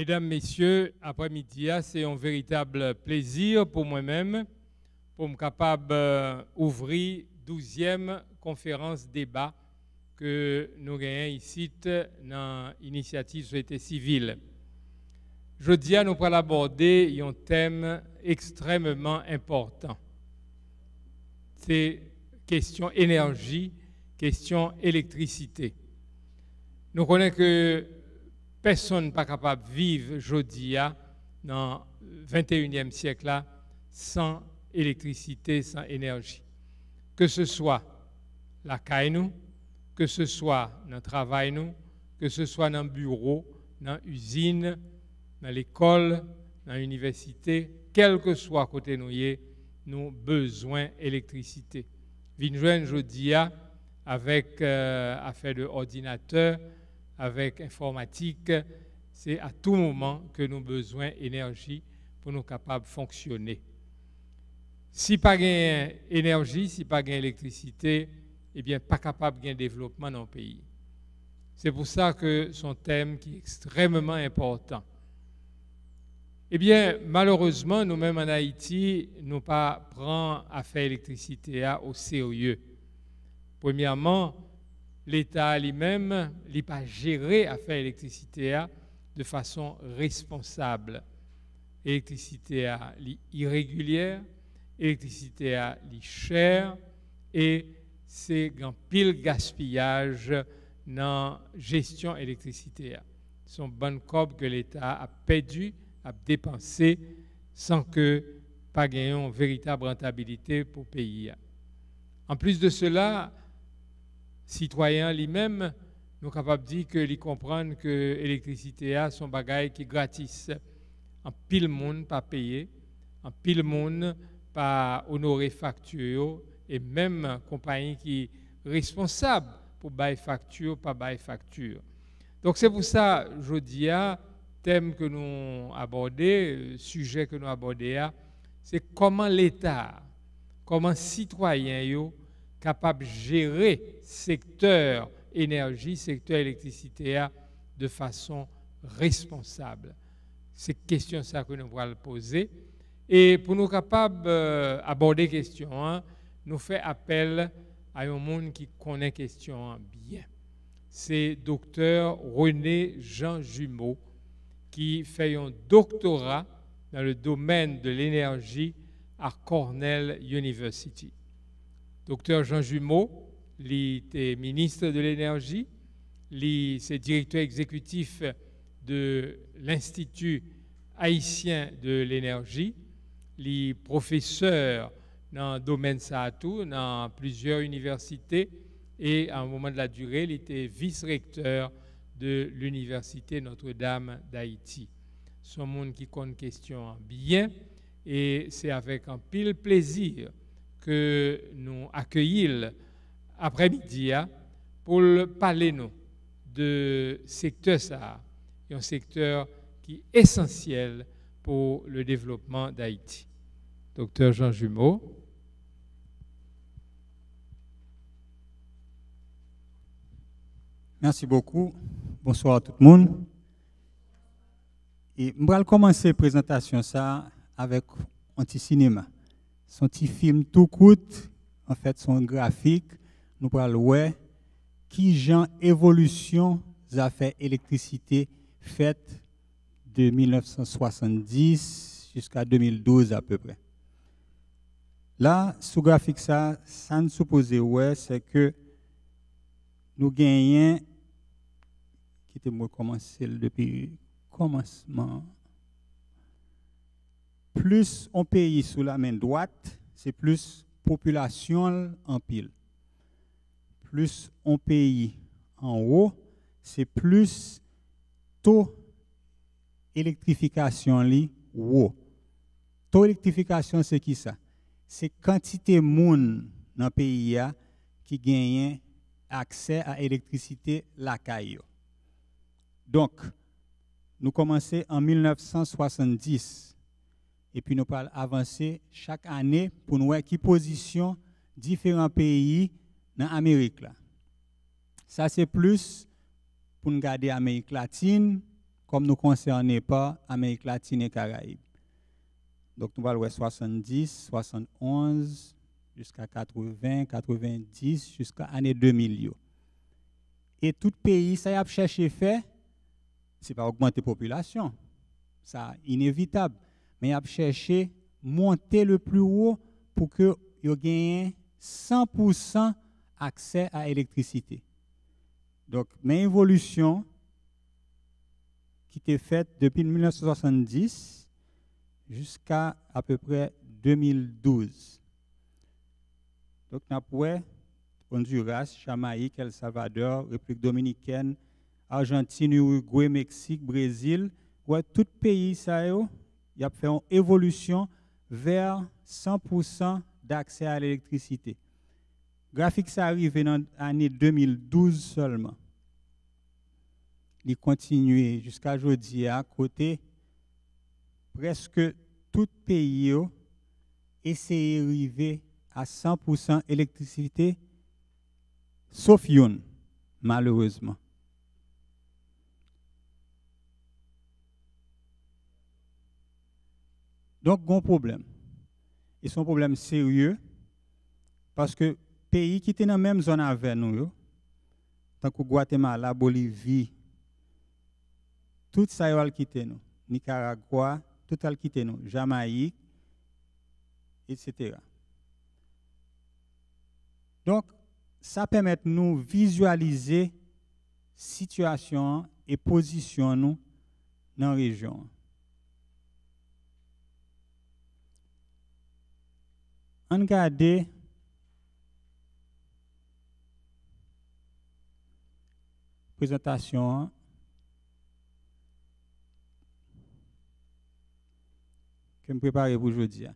Mesdames, Messieurs, après-midi, c'est un véritable plaisir pour moi-même, pour me capable d'ouvrir 12e conférence débat que nous gagnons ici dans l'initiative société civile. Jeudi, nous allons aborder un thème extrêmement important. C'est question énergie, question électricité. Nous connaissons que personne n'est pas capable de vivre aujourd'hui dans le 21e siècle sans électricité, sans énergie. Que ce soit la caille, que ce soit dans le travail, que ce soit dans le bureau, dans l'usine, dans l'école, dans l'université, quel que soit côté nous, nous avons besoin d'électricité. Vinjouen aujourd'hui avec affaire de ordinateur, avec informatique, c'est à tout moment que nous avons besoin d'énergie pour nous capables de fonctionner. Si pas d'énergie, si pas d'électricité, eh bien pas capable de développement dans le pays. C'est pour ça que son thème qui est extrêmement important. Eh bien, malheureusement, nous-mêmes en Haïti, nous pas prenons affaire électricité au sérieux. Premièrement, l'État lui-même n'a pas géré affaire électricité de façon responsable. L'électricité est irrégulière, l'électricité est chère et c'est un pile gaspillage dans la gestion de l'électricité. Ce sont bonnes cobs que l'État a perdu, a dépensé sans que pas gagner une véritable rentabilité pour le pays. En plus de cela, citoyens lui-même, nous sommes capables de dire qu'ils comprennent que l'électricité a son bagage qui est gratis. En pile monde pas payé, en pile monde pas honorer facture et même compagnie qui est responsable pour bailler facture, pas bailler facture. Donc c'est pour ça, je dis, thème que nous abordons, sujet que nous abordons, c'est comment l'État, comment citoyens capable de gérer secteur énergie, secteur électricité de façon responsable. C'est question ça que nous allons poser. Et pour nous capables d'aborder la question, nous faisons appel à un monde qui connaît la question bien. C'est docteur René Jean Jumeau qui fait un doctorat dans le domaine de l'énergie à Cornell University. Docteur Jean Jumeau, il était ministre de l'énergie, c'est directeur exécutif de l'Institut haïtien de l'énergie, il est professeur dans le domaine SAATU, dans plusieurs universités, et à un moment de la durée, il était vice-recteur de l'Université Notre-Dame d'Haïti. C'est un monde qui connaît question bien, et c'est avec un pile plaisir que nous accueillons après-midi pour parler nous de secteur ça, un secteur qui est essentiel pour le développement d'Haïti. Docteur Jean Jumeau. Merci beaucoup. Bonsoir à tout le monde. Et je vais commencer la présentation ça avec un petit cinéma. Son petit film tout court, en fait, son graphique, nous parlons ouais, qui genre évolution a fait électricité faite de 1970 jusqu'à 2012 à peu près. Là, sous graphique ça nous suppose ouais, c'est que nous gagnons, quittez-moi commencer depuis le commencement. Plus on pays sous la main droite, c'est plus population en pile. Plus on pays en haut, c'est plus taux électrification li haut. Taux électrification c'est qui ça? C'est quantité moun dans le pays qui gagne accès à l'électricité la caille. Donc nous commençons en 1970. Et puis nous allons avancer chaque année pour nous voir qui position différents pays dans l'Amérique. Ça c'est plus pour nous garder l'Amérique latine, comme nous concernés pas Amérique latine et Caraïbes. Donc nous allons 70, 71 jusqu'à 80, 90 jusqu'à l'année 2000. Et tout pays ça y a cherché faire, c'est pas augmenter la population, ça inévitable, mais il a cherché monter le plus haut pour que yo gagne 100% accès à l'électricité. Donc, mes évolutions qui étaient faites depuis 1970 jusqu'à à peu près 2012. Donc, nous avons Honduras, Jamaïque, El Salvador, République dominicaine, Argentine, Uruguay, Mexique, Brésil. Ouais, tout pays, ça y a fait une évolution vers 100% d'accès à l'électricité. Graphique, ça arrive dans l'année 2012 seulement. Il continue jusqu'à aujourd'hui à côté. Presque tout pays essaie d'arriver à 100% électricité, sauf Yon, malheureusement. Donc, bon problème. Et c'est un problème sérieux parce que pays qui étaient dans la même zone avec nous, tant que Guatemala, Bolivie, tout ça a quitté nous. Nicaragua, tout a quitté nous. Jamaïque, etc. Donc, ça permet de nous visualiser la situation et position nous dans la région. On regarde présentation que je prépare pour aujourd'hui.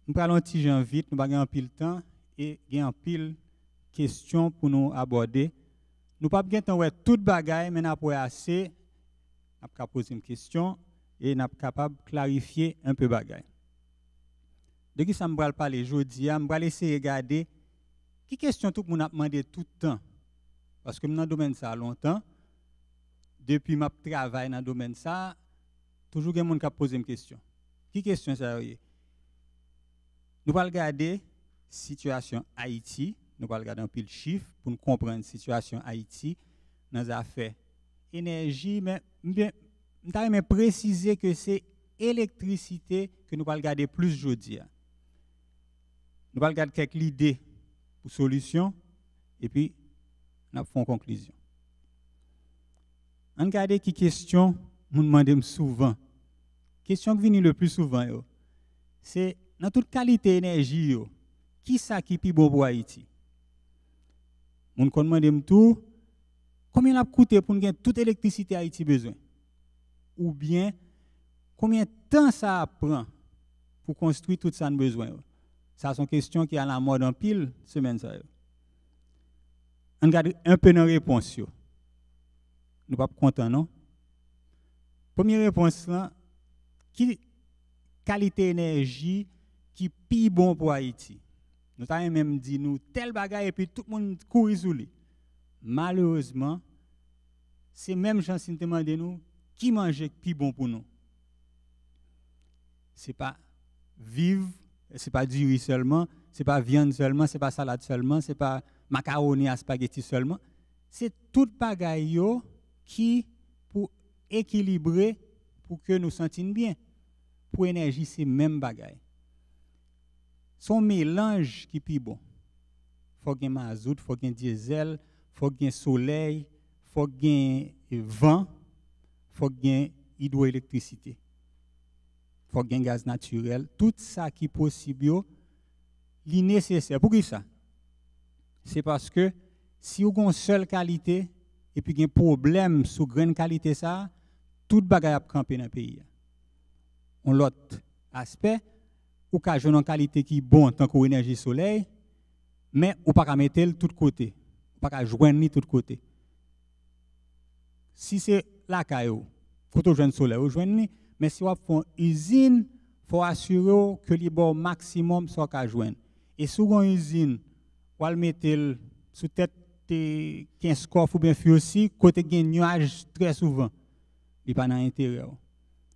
Nous parlons un petit gens vite, nous avons un pile temps et un pile questions pour nous aborder. Nous pas bien temps toute bagaille mais nous avons assez nous poser une question et nous sommes capables de clarifier un peu bagaille. De qui ça me va parler aujourd'hui, je vais essayer de regarder qui question tout le monde a demandé tout le temps. Parce que dans le domaine ça longtemps, depuis que je travaille dans le domaine ça, toujours il y a des gens qui posent une question. Qui question ça y est? Nous allons regarder la situation Haïti, nous allons regarder un peu de chiffres pour nous comprendre la situation Haïti dans les affaires énergie, mais je vais préciser que c'est l'électricité que nous allons regarder plus aujourd'hui. Nous allons regarder quelques idées pour solutions et puis nous faisons une conclusion. On regarde qui question nous demandons souvent. Question qui vient le plus souvent, c'est dans toute qualité d'énergie, qui ça qui est bon pour Haïti? Nous demandons tout, combien ça coûte pour nous toute l'électricité Haïti besoin? Ou bien, combien de temps ça prend pour construire tout ça besoin? Ça, c'est une question qui est à la mode en pile semaine. On regarde un peu nos réponses. Nous ne sommes pas contents, non? Première réponse, là, qui qualité d'énergie qui est plus bon pour Haïti? Nous avons même dit, nous, tel bagage et puis tout le monde court sous lui. Malheureusement, c'est même gens qui nous demandent nous qui mange plus bon pour nous. Ce n'est pas vivre, ce n'est pas du riz seulement, ce n'est pas viande seulement, ce n'est pas salade seulement, ce n'est pas macaroni à spaghetti seulement. C'est tout bagaille qui pour équilibrer pour que nous sentions bien. Pour l'énergie, c'est même bagaille. Son mélange qui est plus bon. Il faut qu'il y ait mazout, il faut qu'il y ait diesel, il faut qu'il y ait soleil, il faut qu'il y ait vent, il faut qu'il y ait hydroélectricité. Il faut qu'il y ait gaz naturel. Tout ça qui est possible, c'est nécessaire. Pour qui ça? C'est parce que si vous avez une seule qualité et puis il y a un problème sur grande qualité, ça, tout bagage a campé dans le pays. On l'autre aspect, ou qu'à jouer une qualité qui est bonne tant que l'énergie soleil, mais ou pas qu'à mettre de tout côté, ou pas qu'à joindre de tout côté. Si c'est la caillou, faut que joindre soleil ou joindre, mais si on fait une usine, faut assurer que le bon maximum soit qu'à joindre. Et si on une usine, on va mettre sous tête 15 coffres ou bien aussi côté gain nuage très souvent. il pas dans intérêt.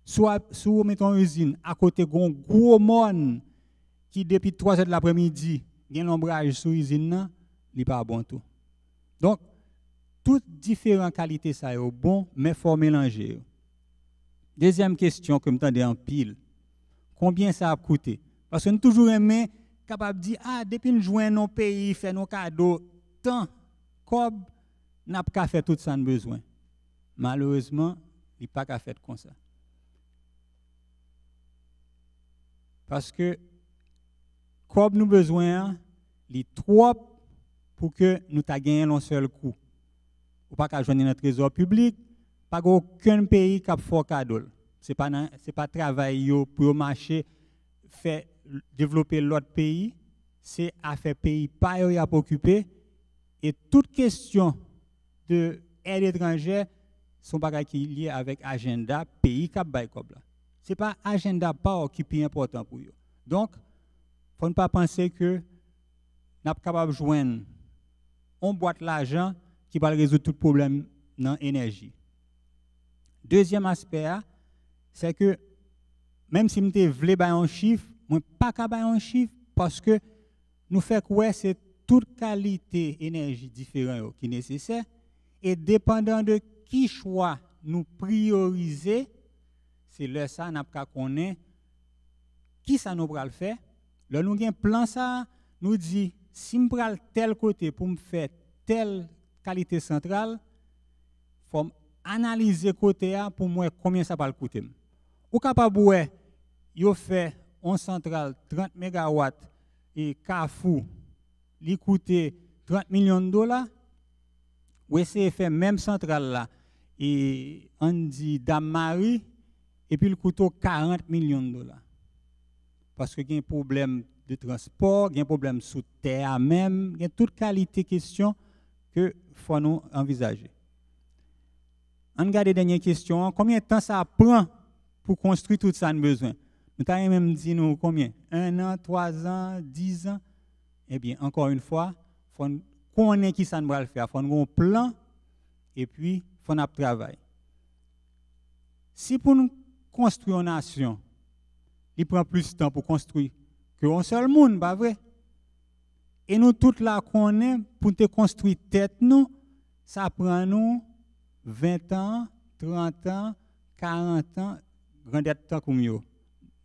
Soit vous mettez une usine à côté d'un gros monde qui depuis 3 heures de l'après-midi, il y a un ombrage sur l'usine, il n'est pas bon tout. Donc, toutes différentes qualités ça est bon, mais il faut mélanger. Deuxième question que je m'entendais en pile. Combien ça a coûté? Parce que nous toujours aimé capable de dire ah depuis nous joindre nos pays, faire nos cadeaux, tant comme n'a pas fait tout ça nous besoin. Malheureusement, il pas qu'à faire comme ça. Parce que comme nous besoin, il est trop pour que nous t'a gagné un seul coup. Ou pas qu'à joindre notre trésor public, pas aucun pays qui a fait cadeau. C'est pas travail pour marcher faire développer l'autre pays, c'est à faire pays pas y a occuper et toute question de aide étrangère sont bagages qui liés avec agenda pays qui bail comme là. C'est pas agenda pas qui est important pour eux. Donc faut ne pas penser que n'a pas capable joindre on boîte l'argent qui va résoudre tout problème dans l'énergie. Deuxième aspect, c'est que même si je voulais bailler un chiffre, je ne peux pas bailler un chiffre parce que nous faisons que c'est toute qualité énergie différente qui est nécessaire et dépendant de qui choix nous prioriser, c'est là ça n'a pas connaître qui ça nous va le faire. Là nous avons un plan ça nous dit si je prends tel côté pour me faire telle qualité centrale, faut analyser côté A pour moi combien ça va coûter. Ou capable ouais, yo fait une centrale 30 MW et Carrefour, li coûte 30 millions de dollars. Ou essayer faire même centrale là et on dit Dame Marie et puis il coûte 40 millions de dollars. Parce que il y a un problème de transport, il y a un problème sous terre même, il y a toute qualité question que faut nous envisager. On regarde les dernières questions. Combien de temps ça prend pour construire tout ça nous besoin? Nous avons même dit nous combien? 1 an, 3 ans, 10 ans? Eh bien, encore une fois, il faut connaître qui ça nous va le faire. Il faut avoir un plan et puis il faut un travail. Si pour nous construire une nation, il prend plus de temps pour construire que un seul monde, pas vrai? Et nous tous là connaissons pour te construire tête nous, ça prend nous 20 ans, 30 ans, 40 ans, grandeur de temps comme yo.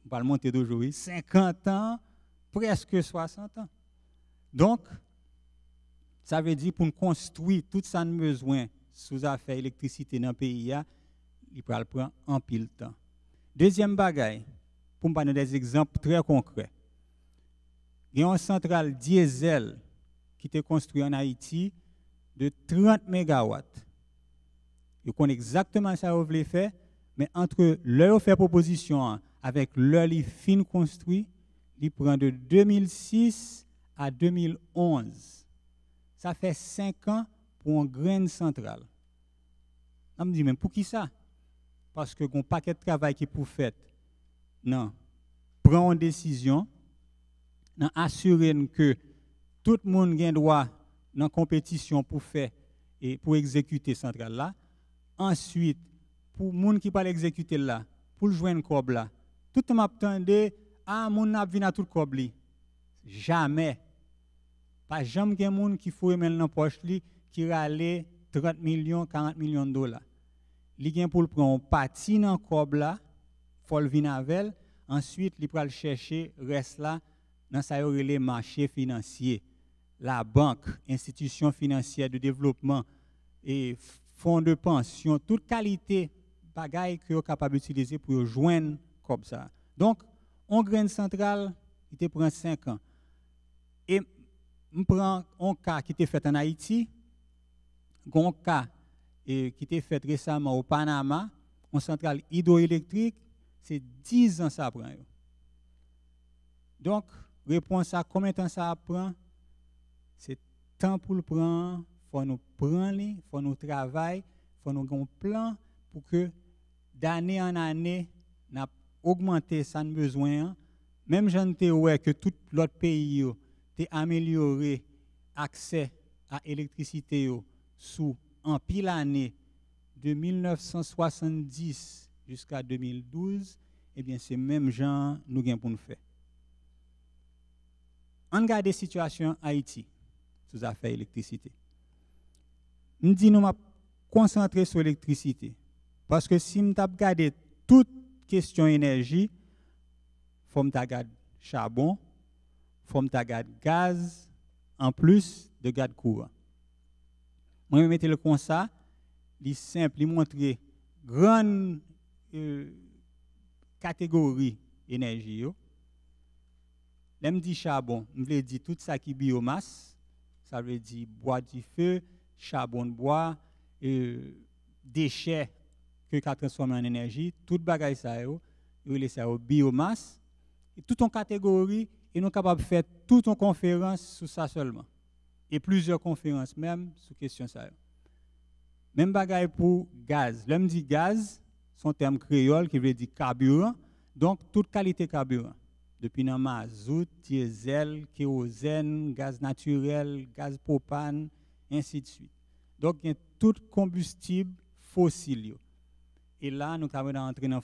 On va le monter d'aujourd'hui, 50 ans, presque 60 ans. Donc, ça veut dire pour nous construire tout ça nous besoin sous affaire électricité dans le pays, il va prendre un pile de temps. Deuxième bagaille, pour me donner des exemples très concrets. Il y a une centrale diesel qui est construite en Haïti de 30 MW. Ils connaissent exactement ça qu'ils veulent faire, mais entre leur fait proposition avec leur fin construit, il prend de 2006 à 2011. Ça fait 5 ans pour une grande centrale. On me dit, mais pour qui ça? Parce que un paquet de travail qui est pour faire. Non. Prends une décision, assurer que tout le monde a droit dans la compétition pour faire et pour exécuter cette centrale là. Ensuite, pour les gens qui ne l'exécuter là, pour le joindre cob là, tout le monde attendait, mon n'a vient tout cob li. Jamais. Pas jamais qu'il y a des gens qui font dans la poche li, qui râle 30 millions, 40 millions de dollars. Li gen pour le prendre parti dans cob là, faut le venir avec, ensuite il va le chercher reste là dans ça les marchés financiers, la banque, institution financière de développement et fonds de pension, toute qualité bagaille que vous capable d'utiliser pour joindre comme ça. Donc, on graine centrale, il te prend 5 ans. Et on prend un cas qui était fait en Haïti, un cas qui était fait récemment au Panama, une centrale hydroélectrique, c'est 10 ans ça prend. Donc, réponse à combien de temps ça prend? C'est temps pour le prendre. Il faut nous prendre, il faut nous travailler, il faut nous avoir un plan pour que d'année en année, nous augmenter ça nous besoin. Même j'en ai ouais que tout l'autre pays a amélioré l'accès à l'électricité sous en pile année de 1970 jusqu'à 2012, eh bien, c'est même gens nous gagnons pour nous faire. On regarde la situation en Haïti, sous affaires électricité. Nous disons, nous m'a concentré sur l'électricité. Parce que si nous regardons toute question énergie, il faut que nous regardions charbon, il faut que nous regardions gaz, en plus de gaz courant. Moi, je mets le comme ça, il est simple, il montre grande catégorie énergie. Là, je dis charbon, je veux dire tout ça qui est biomasse, ça veut dire bois du feu, charbon de bois, déchets que nous transformons en énergie, tout bagage ça, biomasse, et toute une catégorie, et nous sommes capables de faire toute une conférence sur ça seulement. Et plusieurs conférences même sur question ça. Même bagaille pour gaz. Là, je dis gaz, son terme créole qui veut dire carburant, donc toute qualité carburant. Depuis le mazout, diesel, kérosène, gaz naturel, gaz propane, ainsi de suite. Donc, il y a tout combustible fossile. Et là, nous sommes entrés dans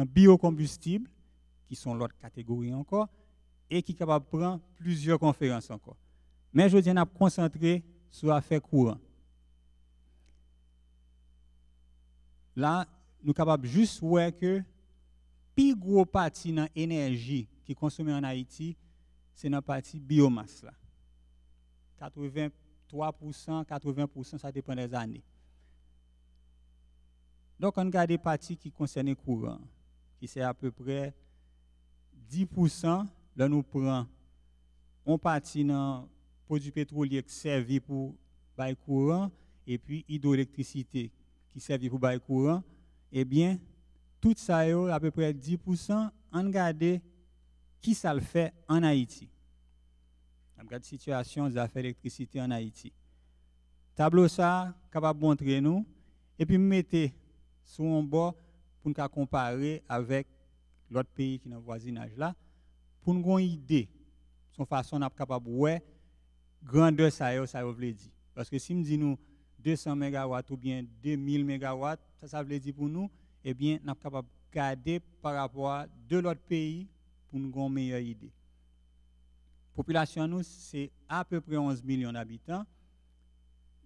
biocombustible, qui sont l'autre catégorie encore, et qui sont capables de prendre plusieurs conférences encore. Mais je tiens à me concentrer sur l'affaire courant. Là, nous sommes capables juste de voir que plus gros partie dans l'énergie qui est consommée en Haïti, c'est dans la partie biomasse. 83%, 80%, ça dépend des années. Donc, on regarde des parties qui concernent le courant, qui c'est à peu près 10%. Là, nous prenons une partie dans le produit pétrolier qui servi pour le courant, et puis hydroélectricité qui servi pour le courant. Eh bien, tout ça est à peu près 10%. On regarde qui ça le fait en Haïti. On regarde la situation des affaires d'électricité en Haïti. Tableau ça, capable de montrer nous, et puis mettez sur un bord pour nous comparer avec l'autre pays qui est dans le voisinage là, pour nous avoir une idée, son façon d'être capable de voir grandeur ça veut dire. Parce que si nous disons 200 MW ou bien 2000 MW, ça veut dire pour nous, eh bien, nous sommes capables de garder par rapport à de l'autre pays pour nous avoir une meilleure idée. La population, nous, c'est à peu près 11 millions d'habitants.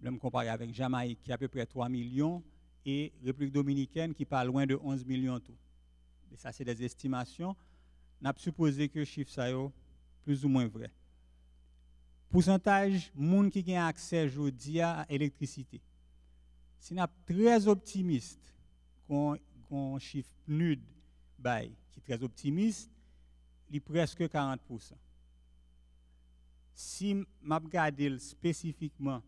Je me compare avec Jamaïque qui a à peu près 3 millions et République dominicaine qui pas loin de 11 millions tout. Et ça, c'est des estimations. On a supposé que le chiffre ça est plus ou moins vrai. Pourcentage de gens qui ont accès aujourd'hui à l'électricité. Si nous sommes très optimistes, qu'on chiffre NUD qui est très optimiste, il est presque 40%. Si je regarde spécifiquement,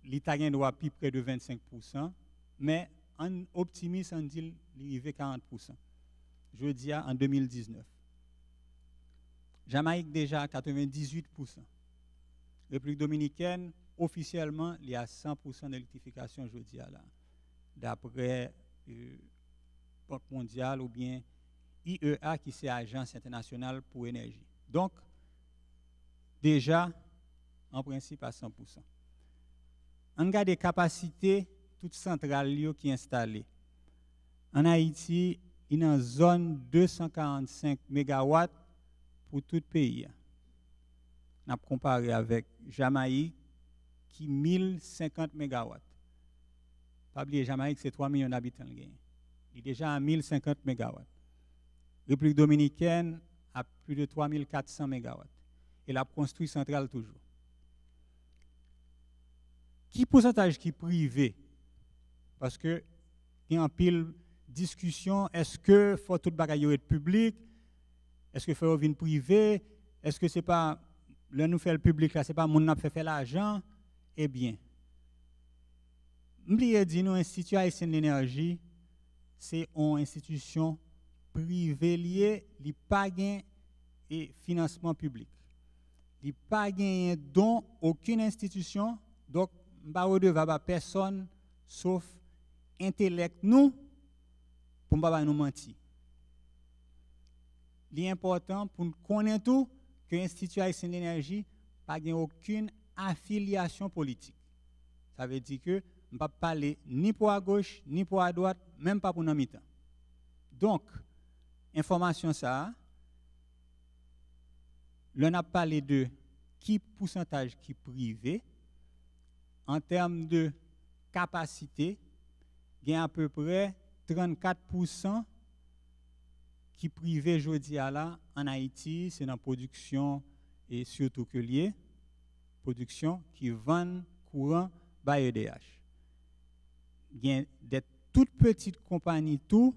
l'Italien doit plus près de 25%, mais en optimiste, on dit qu'il est arrivé 40%. Je dis en 2019. Jamaïque déjà à 98%. République dominicaine, officiellement, il y a 100% d'électrification, je dis là. D'après Banque mondiale ou bien IEA, qui c'est Agence internationale pour l'énergie. Donc, déjà, en principe, à 100%. On regarde les capacités toutes centrales qui sont installées. En Haïti, il y a une zone 245 MW pour tout le pays. On a comparé avec Jamaïque, qui 1050 MW. Pas oublier, Jamaïque, c'est 3 millions d'habitants. Il est déjà à 1050 MW. République dominicaine a plus de 3400 MW. Et la construit centrale toujours. Qui pourcentage qui est privé? Parce que il y a un pile discussion, est-ce que faut tout bagaille être public? Est-ce que faut venir privé? Est-ce que c'est pas le nous fait le public là, c'est pas mon n'a fait faire l'argent? Eh bien, m'oubliez dit nous Institut haïtien de l'énergie, c'est une institution privée liée, il pas gain et financement public. Il pas gain don aucune institution, donc m'pa redevable à personne sauf intellect nous pour m'pa nous mentir. L'important pour nous connaître tout que l'Institut haïtien de l'énergie n'a aucune affiliation politique. Ça veut dire que je ne peux pas parler ni pour à gauche, ni pour à droite, même pas pour un mi-temps. Donc, information ça, l'on a parlé de qui pourcentage qui privé. En termes de capacité, il y a à peu près 34% qui privé aujourd'hui là en Haïti, c'est dans la production et surtout que lié, production qui vend courant par EDH. Il y a des toutes petites compagnies tout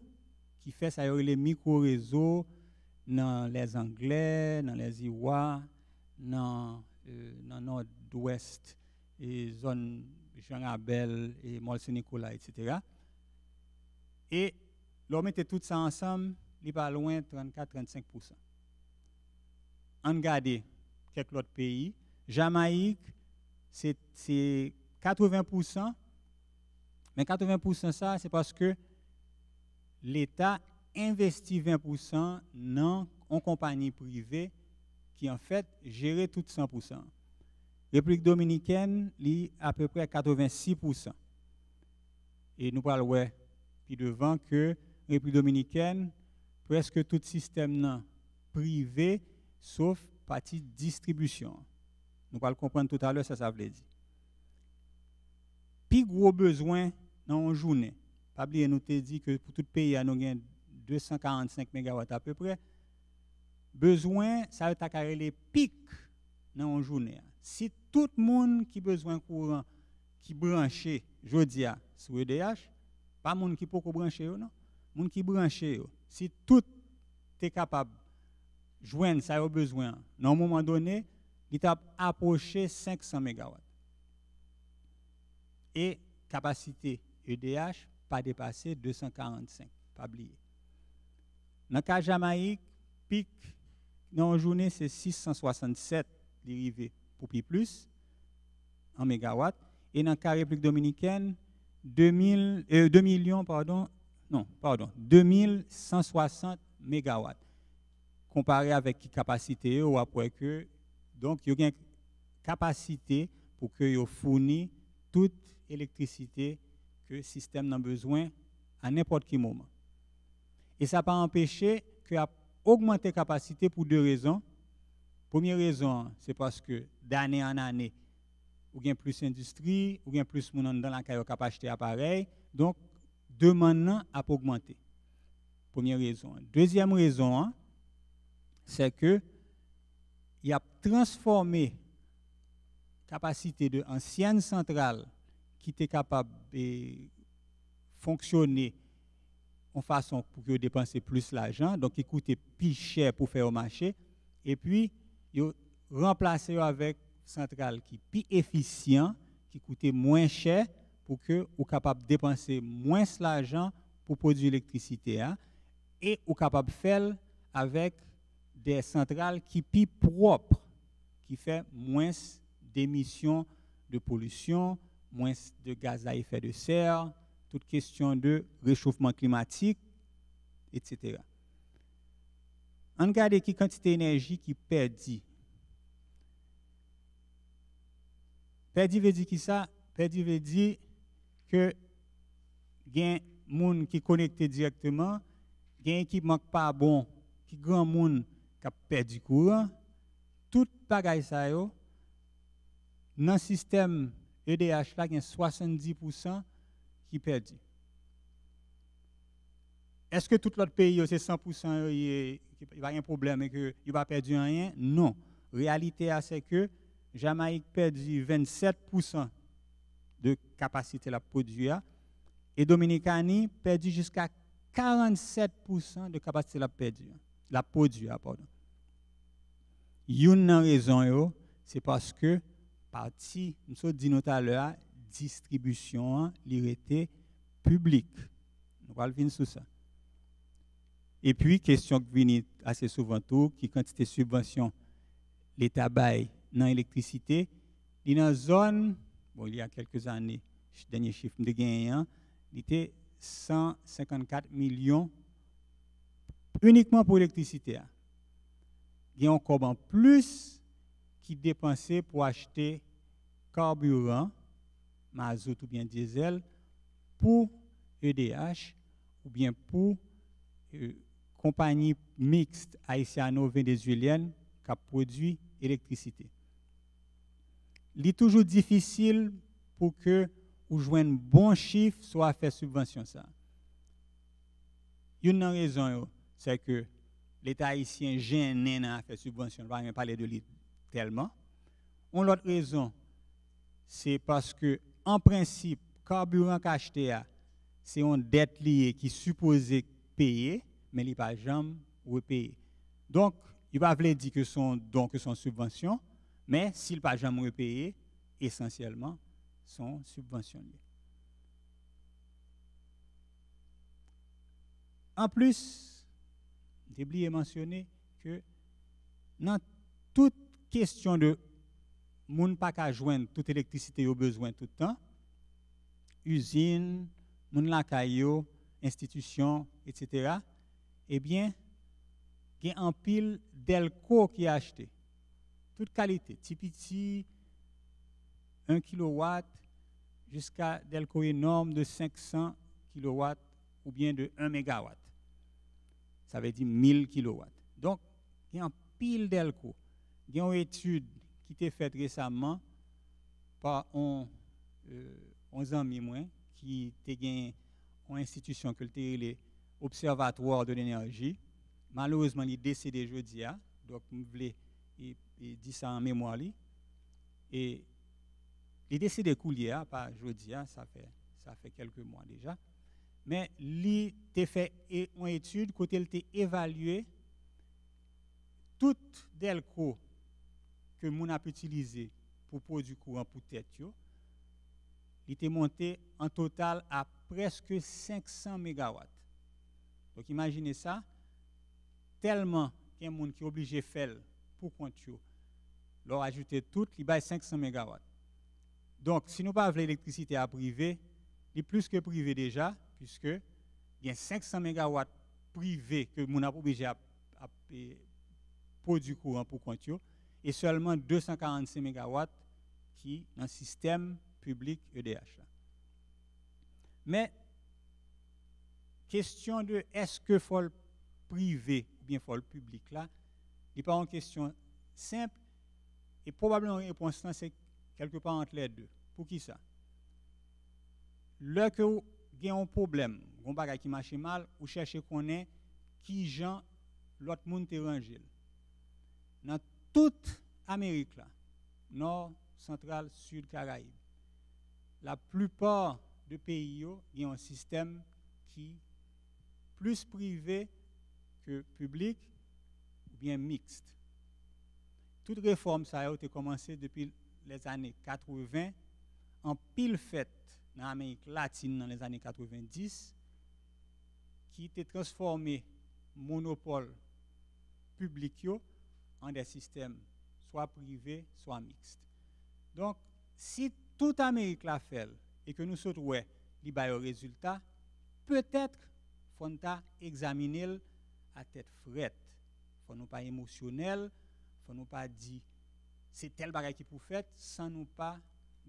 qui fait ça les micro-réseaux dans les Anglais, dans les Iwa, dans nord-ouest et zone Jean-Abel et Mont-Saint-Nicolas, etc. Et l'on mettait tout ça ensemble, il n'est pas loin 34-35%. On regarde quelques autres pays. Jamaïque, c'est 80%. Mais 80% ça, c'est parce que l'État investit 20% dans une compagnie privée qui en fait gère tout 100%. République dominicaine, il à peu près 86%. Et nous parlons puis devant que République dominicaine, presque tout système privé, sauf partie distribution. Nous allons comprendre tout à l'heure, ça veut dire. Puis gros besoin dans une journée. Pas oublier, nous te dit que pour tout pays, nous avons 245 MW à peu près. Besoin, ça veut dire les pics dans une journée. Si tout le monde qui a besoin de courant, qui branché, je dis, sur EDH, pas monde qui peut brancher, non? Monde qui branché, si tout est capable de joindre ça a besoin, à un moment donné, il t'a approché 500 MW. Et capacité EDH pas dépassé 245, pas oublier. Dans le cas Jamaïque, pic dans une journée c'est 667 dérivés pour plus en mégawatts et dans le cas République dominicaine 2160 mégawatts comparé avec la capacité ou après que donc il y a une capacité pour que yo fournisse toute électricité que le système a besoin à n'importe quel moment. Et ça n'a pas empêché qu'il a augmenté la capacité pour deux raisons. Première raison, c'est parce que d'année en année, il y a plus d'industrie, il y a plus de monde dans la caille qui a acheté appareil, donc demande a augmenté. Première raison. Deuxième raison, c'est que il a transformé la capacité de ancienne centrale qui était capable de fonctionner en façon pour que dépenser plus d'argent, donc il coûtait plus cher pour faire au marché, et puis il remplacé avec une centrale qui est plus efficient, qui coûtait moins cher pour que vous capable de dépenser moins d'argent pour produire l'électricité, et vous capable de faire avec des centrales qui sont plus propres, qui font moins d'émissions de pollution, moins de gaz à effet de serre, toute question de réchauffement climatique, etc. On regarde qui quantité d'énergie qui perdue. Perdu veut dire qui ça? Perdu veut dire que il y a des gens qui sont connectés directement, il y a un équipement pas bon, qui grand monde qui a perdu courant, tout bagaille ça yo dans le système EDH là, il y a 70% qui perdent. Est-ce que tout l'autre pays, c'est 100%, il n'y a pas de problème et qu'il n'y a pas perdu rien? Non. La réalité, c'est que Jamaïque perdu 27% de capacité à produire et Dominicanie perdu jusqu'à 47% de capacité à produire. Une raison, c'est parce que partie, nous avons dit tout à l'heure, distribution, l'irrité publique. Nous allons venir sur ça. Et puis, question qui vient assez souvent tout, qui quantité de subvention l'État bail dans l'électricité, il y a une zone, bon, il y a quelques années, le dernier chiffre de gagnant, il était 154 millions uniquement pour l'électricité. Il y a encore en plus qui dépensait pour acheter carburant mazout ou bien diesel pour EDH ou bien pour compagnie mixte haïtiano-vénézuélienne qui produit électricité. Il est toujours difficile pour que vous joignez un bon chiffre soit à faire subvention ça. Une raison, c'est que l'État haïtien gêné à faire subvention, on ne va pas parler de lui tellement. Une autre raison, c'est parce que, en principe, carburant qu'acheté, c'est une dette liée qui est supposée payer, mais il n'est pas jamais repayé. Donc, il ne va pas dire que son don, que son subvention, mais s'il n'est pas jamais repayé, essentiellement, sont subventionnés. En plus, j'ai oublié de mentionner que dans toute question de moun pas qu'à joindre toute électricité au besoin tout le temps, usine, moun la kayo, institution, etc. Eh bien, il y a un pile Delco qui a acheté. Toute qualité, petit 1 kW jusqu'à Delco énorme de 500 kW ou bien de 1 MW. Ça veut dire 1000 kW. Donc, il y a un pile Delco. Il y a une étude qui a été faite récemment par un ami qui a gagné une institution que le Observatoire de l'énergie. Malheureusement, il est décédé jeudi, donc je voulais dire ça en mémoire. Et il est décédé coulier, pas jeudi, ça fait quelques mois déjà. Mais il a fait une étude côté il a évalué toute Delco que mon a utilisé pour produire courant pour tête, il était monté en total à presque 500 MW. Donc imaginez ça, tellement qu'il y a des gens qui sont obligés de faire pour compte, leur ajouter tout, il y a 500 MW. Donc si nous pas l'électricité à privé, il est plus que privé déjà, puisque il y a 500 MW privés que nous sommes obligés à produire courant pour compte, et seulement 245 MW qui dans le système public EDH. Mais, question de est-ce que faut le privé ou bien faut le public là, n'est pas une question simple, et probablement la réponse c'est quelque part entre les deux. Pour qui ça? Lorsque vous avez un problème, un bagage qui marche mal, vous cherchez qu'on ait qui gens l'autre monde te rangé. Dans toute Amérique là, nord, centrale, sud, Caraïbes, la plupart des pays ont un système qui est plus privé que public ou bien mixte. Toute réforme ça a été commencée depuis les années 80 en pile fait dans l'Amérique latine dans les années 90 qui était transformé monopole public en des systèmes soit privés, soit mixtes. Donc, si toute l'Amérique l'a fait et que nous sommes ouais, il y a un résultat, peut-être faut nous examiner à tête frette. Faut nous pas émotionnel, faut nous pas dire c'est tel bagage qui pour faire sans nous pas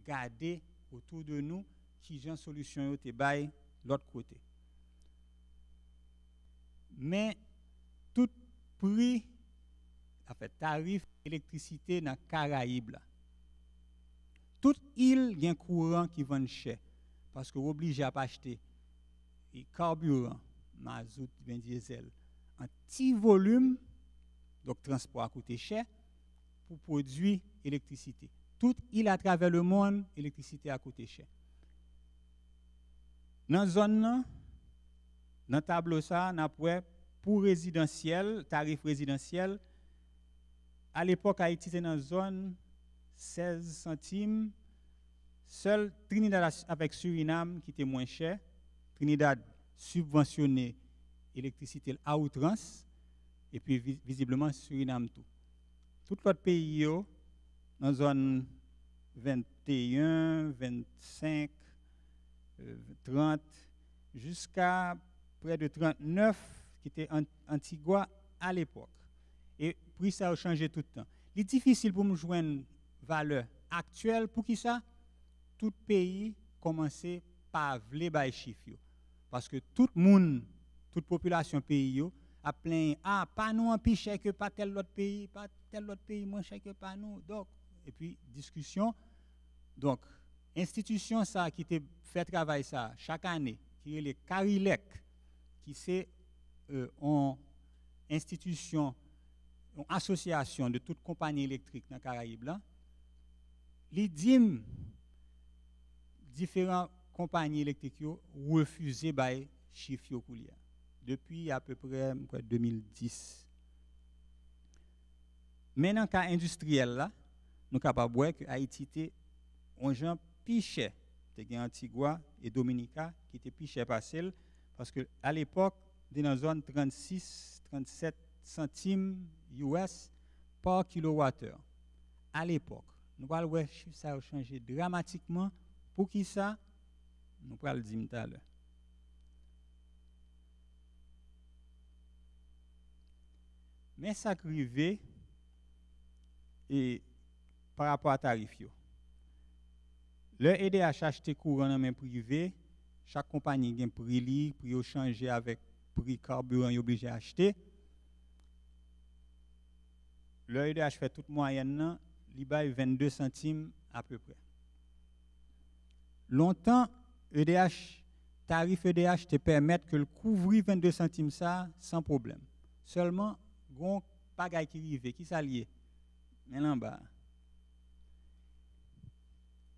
garder autour de nous qui j'ai une solution te bail l'autre côté. Mais tout prix en fait tarif électricité dans Caraïbes là. Toute île il y a un courant qui vend cher parce que vous obligé à acheter et carburant, mazout, bien diesel en petit volume, donc transport a coûté cher pour produire électricité. Toute île à travers le monde, l'électricité a coûté cher. Dans la zone, dans le tableau, ça, pour résidentiel, tarif résidentiel, à l'époque, Haïti était dans la zone 16 centimes. Seul Trinidad avec Suriname qui était moins cher. Trinidad subventionnait l'électricité à outrance. Et puis, visiblement, Suriname tout. Tout l'autre pays, dans la zone 21, 25, 30, jusqu'à près de 39, qui était Antigua à l'époque. Et puis, ça a changé tout le temps. Il est difficile pour me joindre une valeur actuelle. Pour qui ça? tout pays commençait par vle bay chiffre yo. Parce que tout le monde, toute population pays yo a plein pas nous en plus cher que pas tel autre pays, pas tel autre pays moins cher que pas nous. Donc et puis discussion. Donc institution ça qui te fait travail ça chaque année qui est le Carilec qui c'est une institution, une association de toutes compagnies électriques dans Caraïbes là. Les DIM différentes compagnies électriques ont refusé de chiffre coulier depuis à peu près 2010. Mais dans le cas industriel là, nous sommes capables de voir que Haïti était un gens piché, c'était Antigua et Dominica qui étaient piché passé parce que à l'époque dans la zone 36-37 centimes US par kilowattheure. À l'époque, nous allons voir que ça a changé dramatiquement. Pour qui ça? Nous allons le dire tout à l'heure. Mais ça arrive et par rapport à tarif yo. Le EDH acheter courant dans main privé, chaque compagnie a un prix li, pour changer avec prix carburant est obligé d'acheter. Le EDH fait toute moyenne, il baille 22 centimes à peu près. Longtemps, tarif EDH te permet que le couvrir 22 centimes ça sans problème. Seulement, gon pagaille qui rive, qui s'allie. Mais là bas.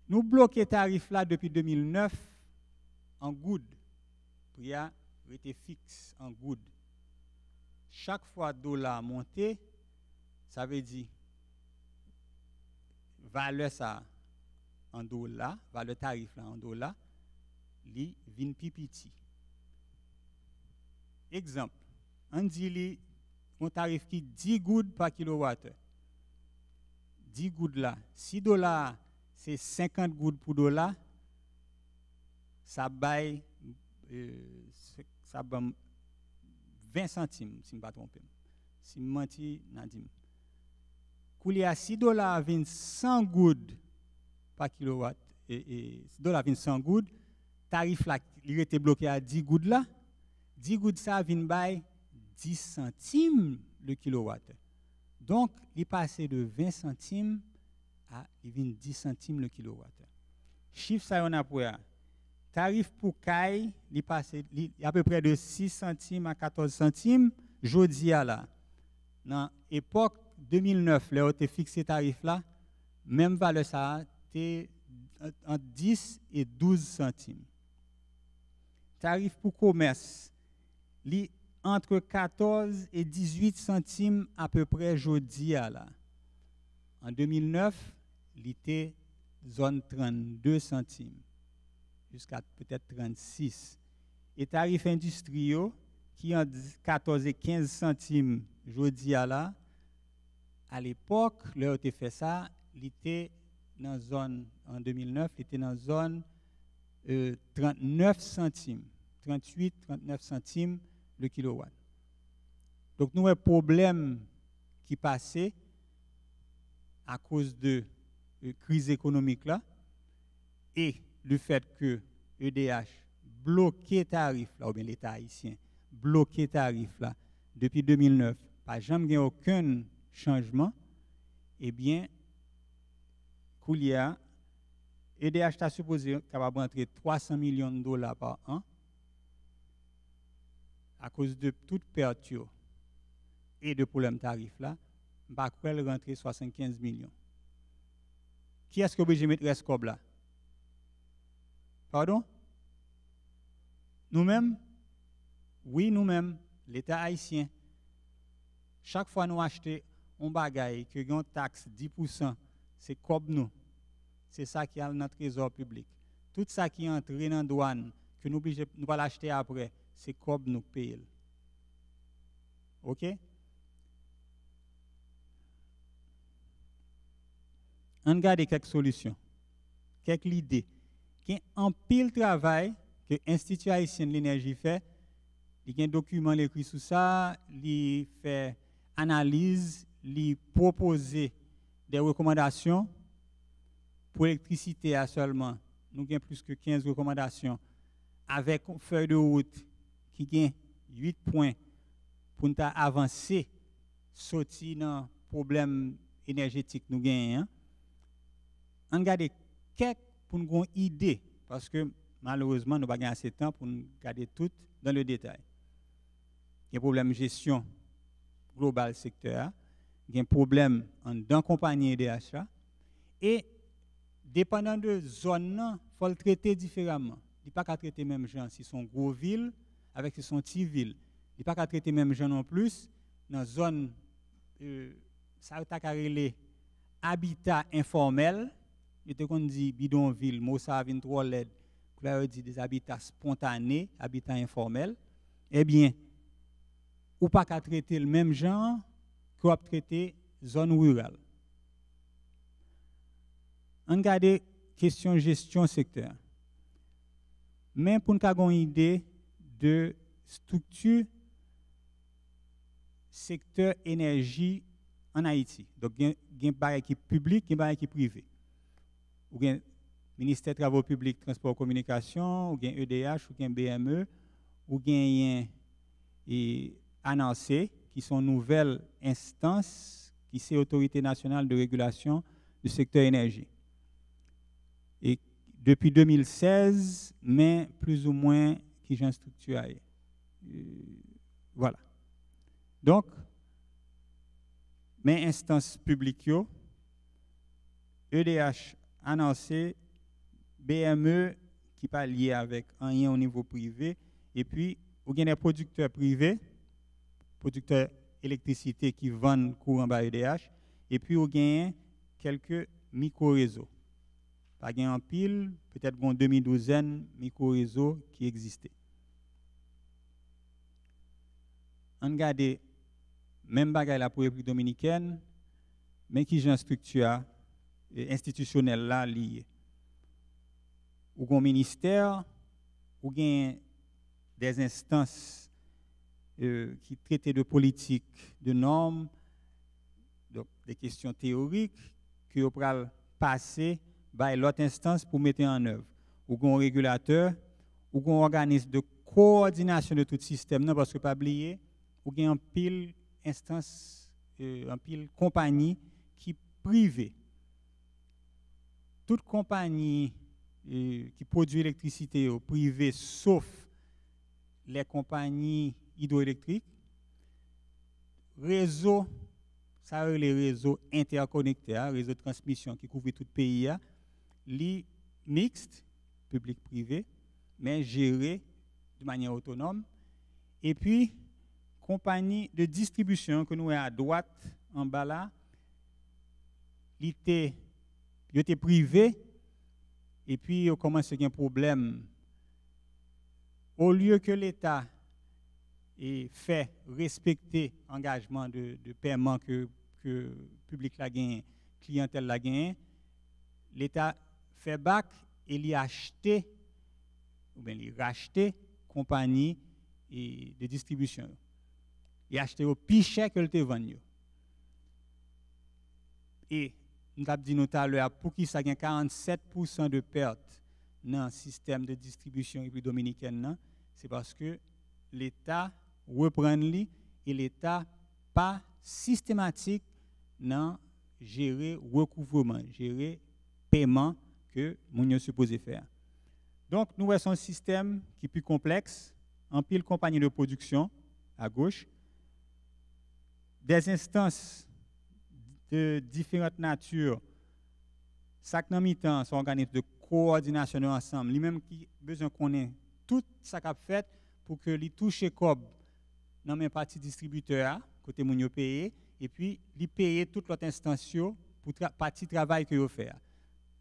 Nous bloquons tarif là depuis 2009 en good. Prix a été fixe en good. Chaque fois dollar monté, ça veut dire valeur ça en dollars, valeur tarif là en dollars, li vin pipiti. Exemple, on dit li un tarif qui 10 gouttes par kilowattheure. 10 gouttes là, si dollars c'est 50 gouttes pour dollar, ça baille 20 centimes si je ne me pas tromper. Si je menti, Nadim. Kouli à 6 dollars vient 100 gouttes par kilowatt et 6 dollars vient 100 gouttes, tarif là il était bloqué à 10 gouttes là. 10 gouttes ça vient bail 10 centimes le kilowatt. Donc, il passe de 20 centimes à 10 centimes le kilowatt. Chiffre ça on a pour tarif pour caille, il passe à peu près de 6 centimes à 14 centimes jodi à là. Dans époque 2009, là on a fixé tarif là, même valeur ça était entre 10 et 12 centimes. Tarif pour commerce, li entre 14 et 18 centimes à peu près jodi à là. En 2009, il était zone 32 centimes jusqu'à peut-être 36. Et tarif industriel qui en 14 et 15 centimes jodi à là, à l'époque, là où tu fait ça, il était dans zone en 2009, il était dans zone 39 centimes, 38, 39 centimes le kilowatt. Donc nous avons un problème qui passait à cause de la crise économique là et le fait que EDH bloquait tarif là ou bien l'État haïtien bloquait tarif là depuis 2009, pas jamais aucun changement. Eh bien, Koulia, EDH a supposé capable rentrer 300 millions de dollars par an à cause de toute perte et de problèmes tarifs là, va rentrer 75 millions. Qui est-ce que vous obligé de mettre rescob là? Pardon? Nous-mêmes? Oui, nous-mêmes, l'État haïtien. Chaque fois nous achetons un bagage que une taxe 10%, c'est comme nous. C'est ça qui est dans notre trésor public. Tout ça qui est entré dans la douane, que nous allons l'acheter après, c'est comme nous payons. OK? On regarde quelques solutions, quelques idées. Il y a un pile travail que l'Institut haïtien de l'énergie fait. Il y a un document écrit sur ça, il fait analyse, il propose des recommandations pour l'électricité à seulement nous avons plus que 15 recommandations avec une feuille de route qui a 8 points pour nous avancer, sortir dans le problème énergétique que nous avons. On regarde quelques pour nous avoir une idée, parce que malheureusement, nous n'avons pas assez de temps pour nous regarder tout dans le détail. Il y a un problème de gestion globale secteur, il y a un problème dans la compagnie EDH, et dépendant de zone, il faut le traiter différemment. Il ne peut pas traiter même gens si sont gros villes avec si sont petites villes. Il ne peut pas traiter même gens non plus dans la zone ça a carré habitat informel. Je te qu'on dit bidonville, mot ça vient trop l'aide. Là dit des habitats spontanés, habitats informels. Eh bien, ou pas qu'à traiter le même genre qu'on traiter zone rurale. On regarde question gestion secteur. Mais pour nous avoir une idée de structure secteur énergie en Haïti. Donc, il y a un équipe publique, il y a une équipe privée. Ou bien ministère des Travaux publics, Transport et Communication, ou bien EDH, ou bien BME, ou bien ANANC, qui sont nouvelles instances qui sont Autorité nationale de régulation du secteur énergie. Et depuis 2016, mais plus ou moins qui j'ai structuré. Voilà. Donc, mes instances publiques, EDH, ANANC, BME, qui pas lié avec rien au niveau privé, et puis, il y a des producteurs privés, producteurs d'électricité qui vendent courant par EDH, et puis il y a quelques micro-réseaux. Pas en pile, peut-être une demi-douzaine de micro-réseaux qui existaient. On regarde même bagaille la pour la République dominicaine, mais qui j'ai une structure institutionnelle là liée. Ou un ministère, ou bien des instances qui traitent de politique, de normes, donc des questions théoriques que vous pouvez passer par l'autre instance pour mettre en œuvre. Ou un régulateur, ou un organisme de coordination de tout système, non parce que pas oublier, ou bien un pile instance, un pile compagnie qui privée. Toute compagnie qui produit l'électricité privée, sauf les compagnies hydroélectriques, réseau, ça les réseaux interconnectés, réseau de transmission qui couvre tout le pays, li mixte, public-privé, mais géré de manière autonome. Et puis, compagnie de distribution que nous avons à droite, en bas là, il était privé, et puis il commence à avoir un problème. Au lieu que l'État fait respecter l'engagement de paiement que le public la gagne, clientèle la gagne, l'État fait bac et il a acheté, ou bien il a racheté compagnie de distribution. Il a acheté au plus cher que le te vendu. Et nous avons dit tout à l'heure, pour qui ça gagne 47% de perte dans le système de distribution République dominicaine, c'est parce que l'État reprend lui et l'État pas systématique dans gérer recouvrement, gérer paiement que nous sommes supposés faire. Donc, nous avons un système qui est plus complexe, en pile compagnie de production à gauche, des instances de différentes natures, chaque temps sont organismes de coordination ensemble, lui-même qui besoin qu'on ait tout ça qu'a fait pour que les touche cob dans mes parties distributeurs côté moun yo payer et puis les payer toute l'autre instance pour partie travail que yo faire.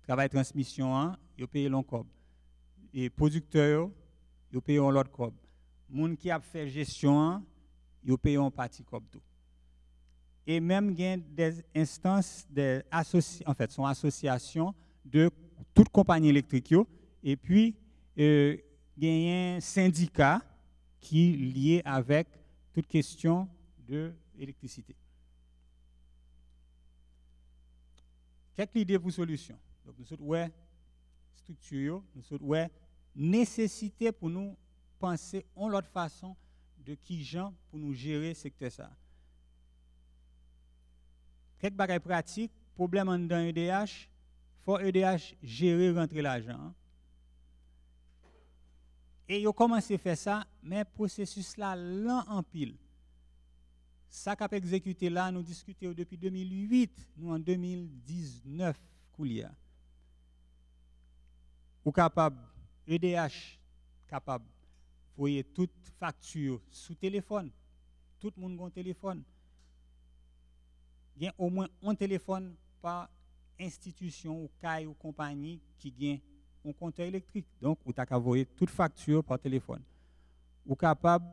Travail transmission yo payer l'on cob. Et producteur yo payer l'autre cob. Moun qui a fait gestion yo payer en partie cob tout. Et même gain des instances en fait sont associations de toute compagnie électrique et puis gain un syndicat qui est lié avec toute question de l'électricité. Quelques idées pour solution. Donc nous ouais structure, ouais, nécessité pour nous penser en l'autre façon de qui gens pour nous gérer secteur ça. Quelques bagages pratiques, problème en dans EDH, faut EDH gérer rentrer l'argent. Et ils ont commencé à faire ça, mais le processus là lent en pile. Ça qu'a exécuté là, nous discutons depuis 2008, nous en 2019 coulia. Ou capable EDH capable voyez toute facture sous téléphone. Tout le monde a un téléphone. Il y a au moins un téléphone par institution ou caille ou compagnie qui gagne un compteur électrique. Donc, vous avez envoyer toute facture par téléphone. Ou capable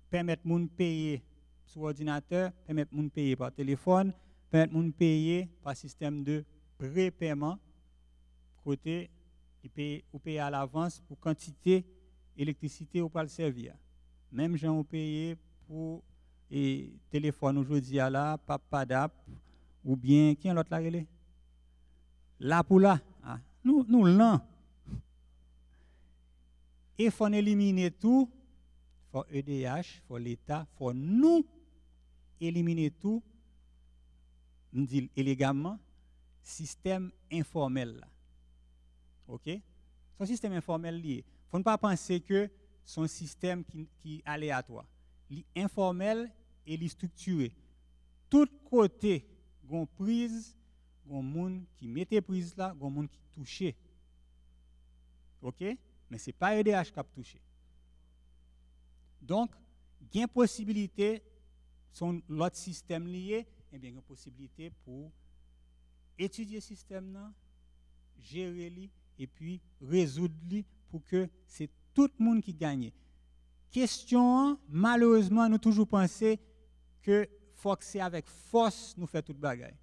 permettre moun payer sur ordinateur, permettre moun payer par téléphone, permettre moun payer par système de prépaiement. Côté, ou payer à l'avance pour quantité d'électricité ou pas le servir. Même gens ont payé pour et téléphone aujourd'hui là, papadap ou bien qui est l'autre là relé? Là pour là. Ah, nous lent. Et faut éliminer tout, faut EDH, faut l'État, faut nous éliminer tout, nous dit élégamment, système informel là. OK? Son système informel lié. Faut ne pas penser que son système qui est aléatoire. Li informel et li structuré. Tout côté, gon prise, gon moun qui mette prise là, gon moun qui touché. OK? Mais c'est pas EDH qui a touché. Donc, il y a une possibilité, son l'autre système lié, et bien une possibilité pour étudier le système là, gérer li et puis résoudre li pour que c'est tout le monde qui gagne. Question, malheureusement, nous toujours pensé que faut que c'est avec force nous fait toute bagaille.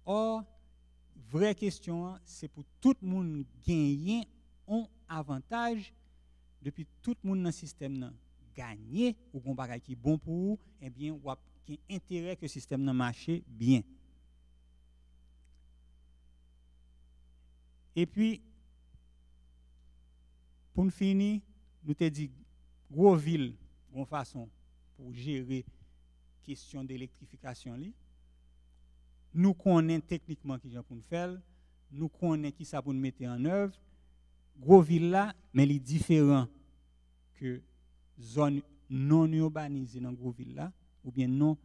Or, vraie question, c'est pour tout le monde gagner un avantage depuis tout le monde dans le système gagner ou un bagage qui est bon pour vous, eh bien, ou a intérêt que le système marche bien. Et puis, pour finir, nous te dit, gros ville, une façon pour gérer question d'électrification. Nous connaissons techniquement qui pour nous faire, nous connaissons qui ça pour nous mettre en œuvre. Gros ville là, mais il est différent que zone non urbanisée dans gros ville là, ou bien non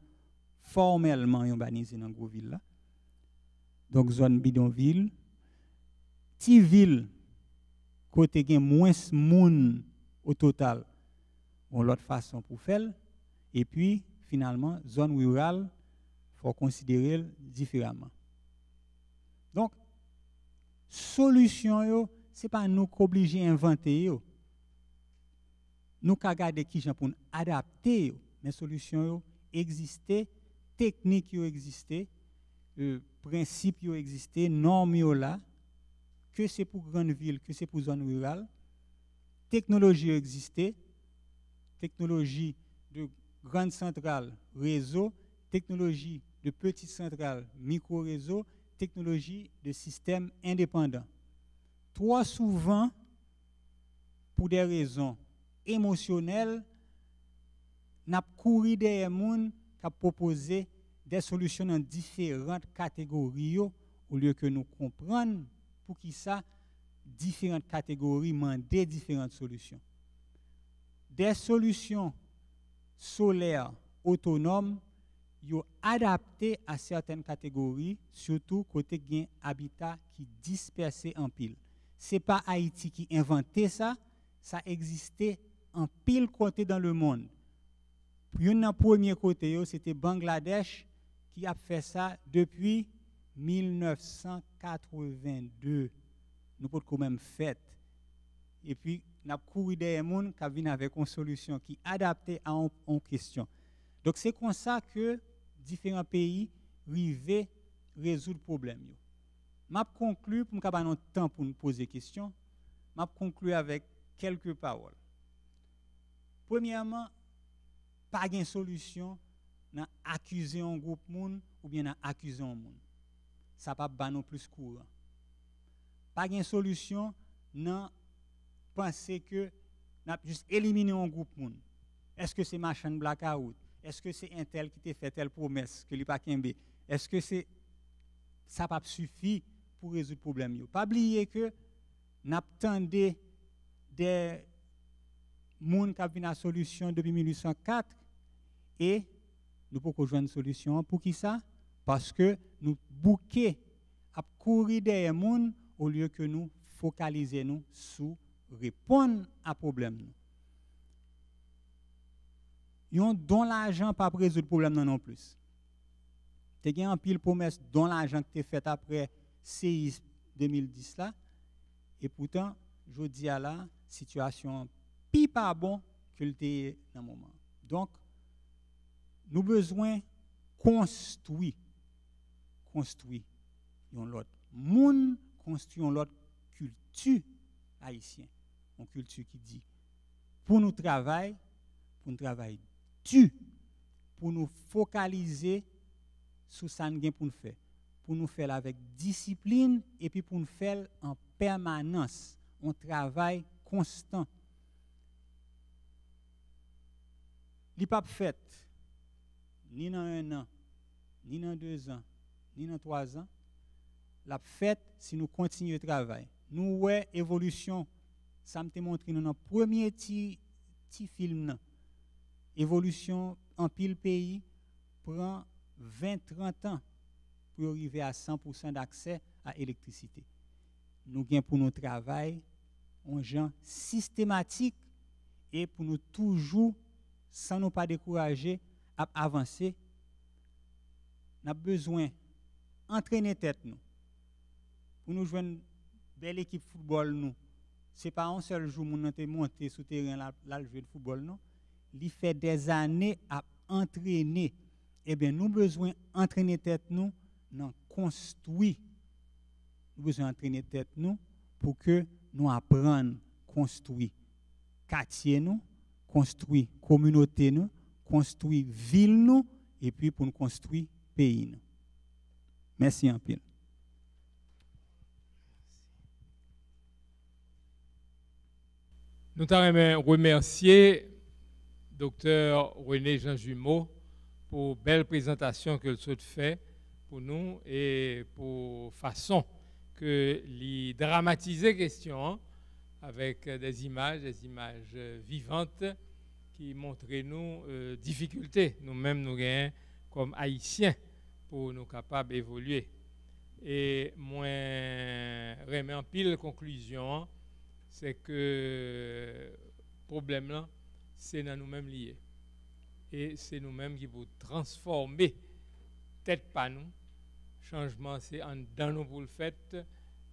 formellement urbanisée dans gros ville là. Donc zone bidonville, petite ville côté gen moins moun au total, on l'autre façon pour faire. Et puis finalement zone rurale, faut considérer différemment. Donc solution yo, c'est pas nous qu'obligé inventer yo. Nous ka garder qui gens pour adapter yo, mais solution yo exister, technique yo exister, principe yo exister, normes yo là, que c'est pour grande ville, que c'est pour zone rurale. Technologie exister, technologie de grande centrale réseau, technologie de petite centrale micro-réseau, technologie de système indépendant. Trop souvent, pour des raisons émotionnelles, n'a couru derrière moun qui a proposé des solutions dans différentes catégories au lieu que nous comprenions pour qui ça différentes catégories demander différentes solutions. Des solutions solaires autonomes yo adaptées à certaines catégories, surtout côté gain habitat qui dispersé en pile. C'est pas Haïti qui inventé ça, ça existait en pile côté dans le monde. Puis un premier côté c'était Bangladesh qui a fait ça depuis 1982. Nous pouvons quand même fait. Et puis n'a couru des gens qui viennent avec une solution qui est adaptée à une question. Donc c'est comme ça que différents pays arrivent à résoudre le problème. Je conclue pour nous avoir temps pour nous poser des questions. Je conclue avec quelques paroles. Premièrement, pas de solution dans accuser un groupe monde ou bien dans accuser un monde. Ça pas ba non plus courant. Pas de solution, non, penser que n'a juste éliminer un groupe monde. Est-ce que c'est machin blackout? Est-ce que c'est un tel qui t'a fait telle promesse que lui pas kembe? Est-ce que c'est ça pas suffit pour résoudre le problème yo? Pas oublier que n'attendait des monde qui a vu la solution depuis 1804 et nous pouvons jouer une solution pour qui ça? Parce que nous bouquons à courir derrière monde au lieu que nous focaliser nous sur répondre à problème. Yon don l'argent pas résoudre le problème non plus. Tu as un pile promesse don l'argent que tu fait après séisme 2010 là et pourtant je dis à la situation pi pas bon que le dans le moment. Donc nous besoin construire yon l'autre monde, construire l'autre culture haïtienne, une culture qui dit pour nous travailler dur, pour nous focaliser sur ça pour nous faire avec discipline et puis pour nous faire en permanence, un travail constant. Li pas fait ni dans 1 an, ni dans 2 ans, ni dans 3 ans. La fait si nous continuons le travail. Nous ouais évolution, ça me montré dans le premier petit film. Évolution en pile pays prend 20-30 ans pour arriver à 100% d'accès à l'électricité. Nous gagnons pour notre travail un genre systématique et pour nous toujours, sans nous pas décourager, à avancer. Nous avons besoin d'entraîner tête nous. Pour nous jouer une belle équipe de football, nous. Ce n'est pas un seul jour où nous sommes montés sur le terrain là jouer de football, non. Il fait des années à entraîner. Eh bien, nous avons besoin d'entraîner tête nous, non construire. Nous avons besoin d'entraîner tête nous pour que nous apprenions à construire quartier nous, construire communauté nous, construire ville nous, et puis pour nous construire pays nous. Merci un peu. Nous t'aimerais remercier Dr. René Jean Jumeau pour belle présentation que le fait pour nous et pour façon que lui dramatiser question avec des images vivantes qui montrent nous difficultés nous-mêmes nous gagnons comme haïtiens pour nous capables d'évoluer. Et moi remets en pile conclusion, c'est que le problème là c'est dans nous-mêmes liés. Et c'est nous-mêmes qui pouvons transformer tête pas nous. Changement, c'est dans nous pour le fait.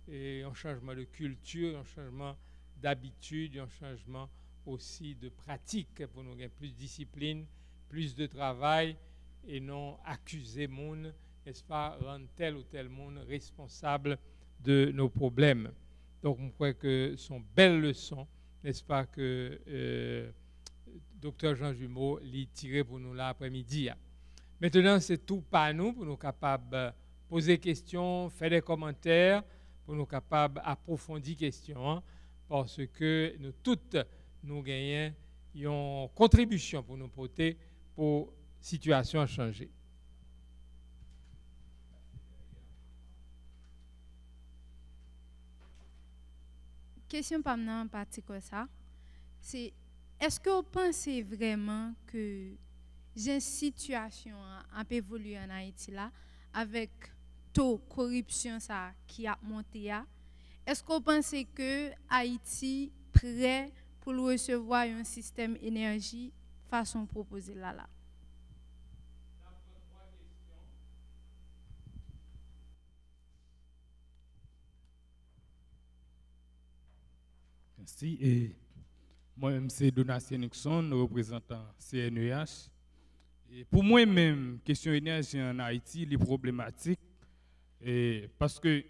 Et un changement de culture, un changement d'habitude, un changement aussi de pratique pour nous gagner plus de discipline, plus de travail et non accuser monde, n'est-ce pas, rendre tel ou tel monde responsable de nos problèmes. Donc, je crois que ce sont belles leçons, n'est-ce pas, que Dr. Jean Jumeau l'a tiré pour nous l'après-midi. Maintenant, c'est tout par nous pour nous capables de poser des questions, faire des commentaires, pour nous capables d'approfondir les questions, parce que nous toutes, nous gagnons une contribution pour nous porter pour la situation à changer. Question pas maintenant partie comme ça, c'est est-ce que vous pensez vraiment que une situation a évolué en Haïti là avec taux de corruption ça qui a monté là? Est-ce que vous pensez que Haïti prêt pour recevoir un système énergie façon proposée là? Merci. Et moi-même, c'est Donatien Nixon, représentant CNEH. Et pour moi-même, question énergie en Haïti, les problématiques, parce que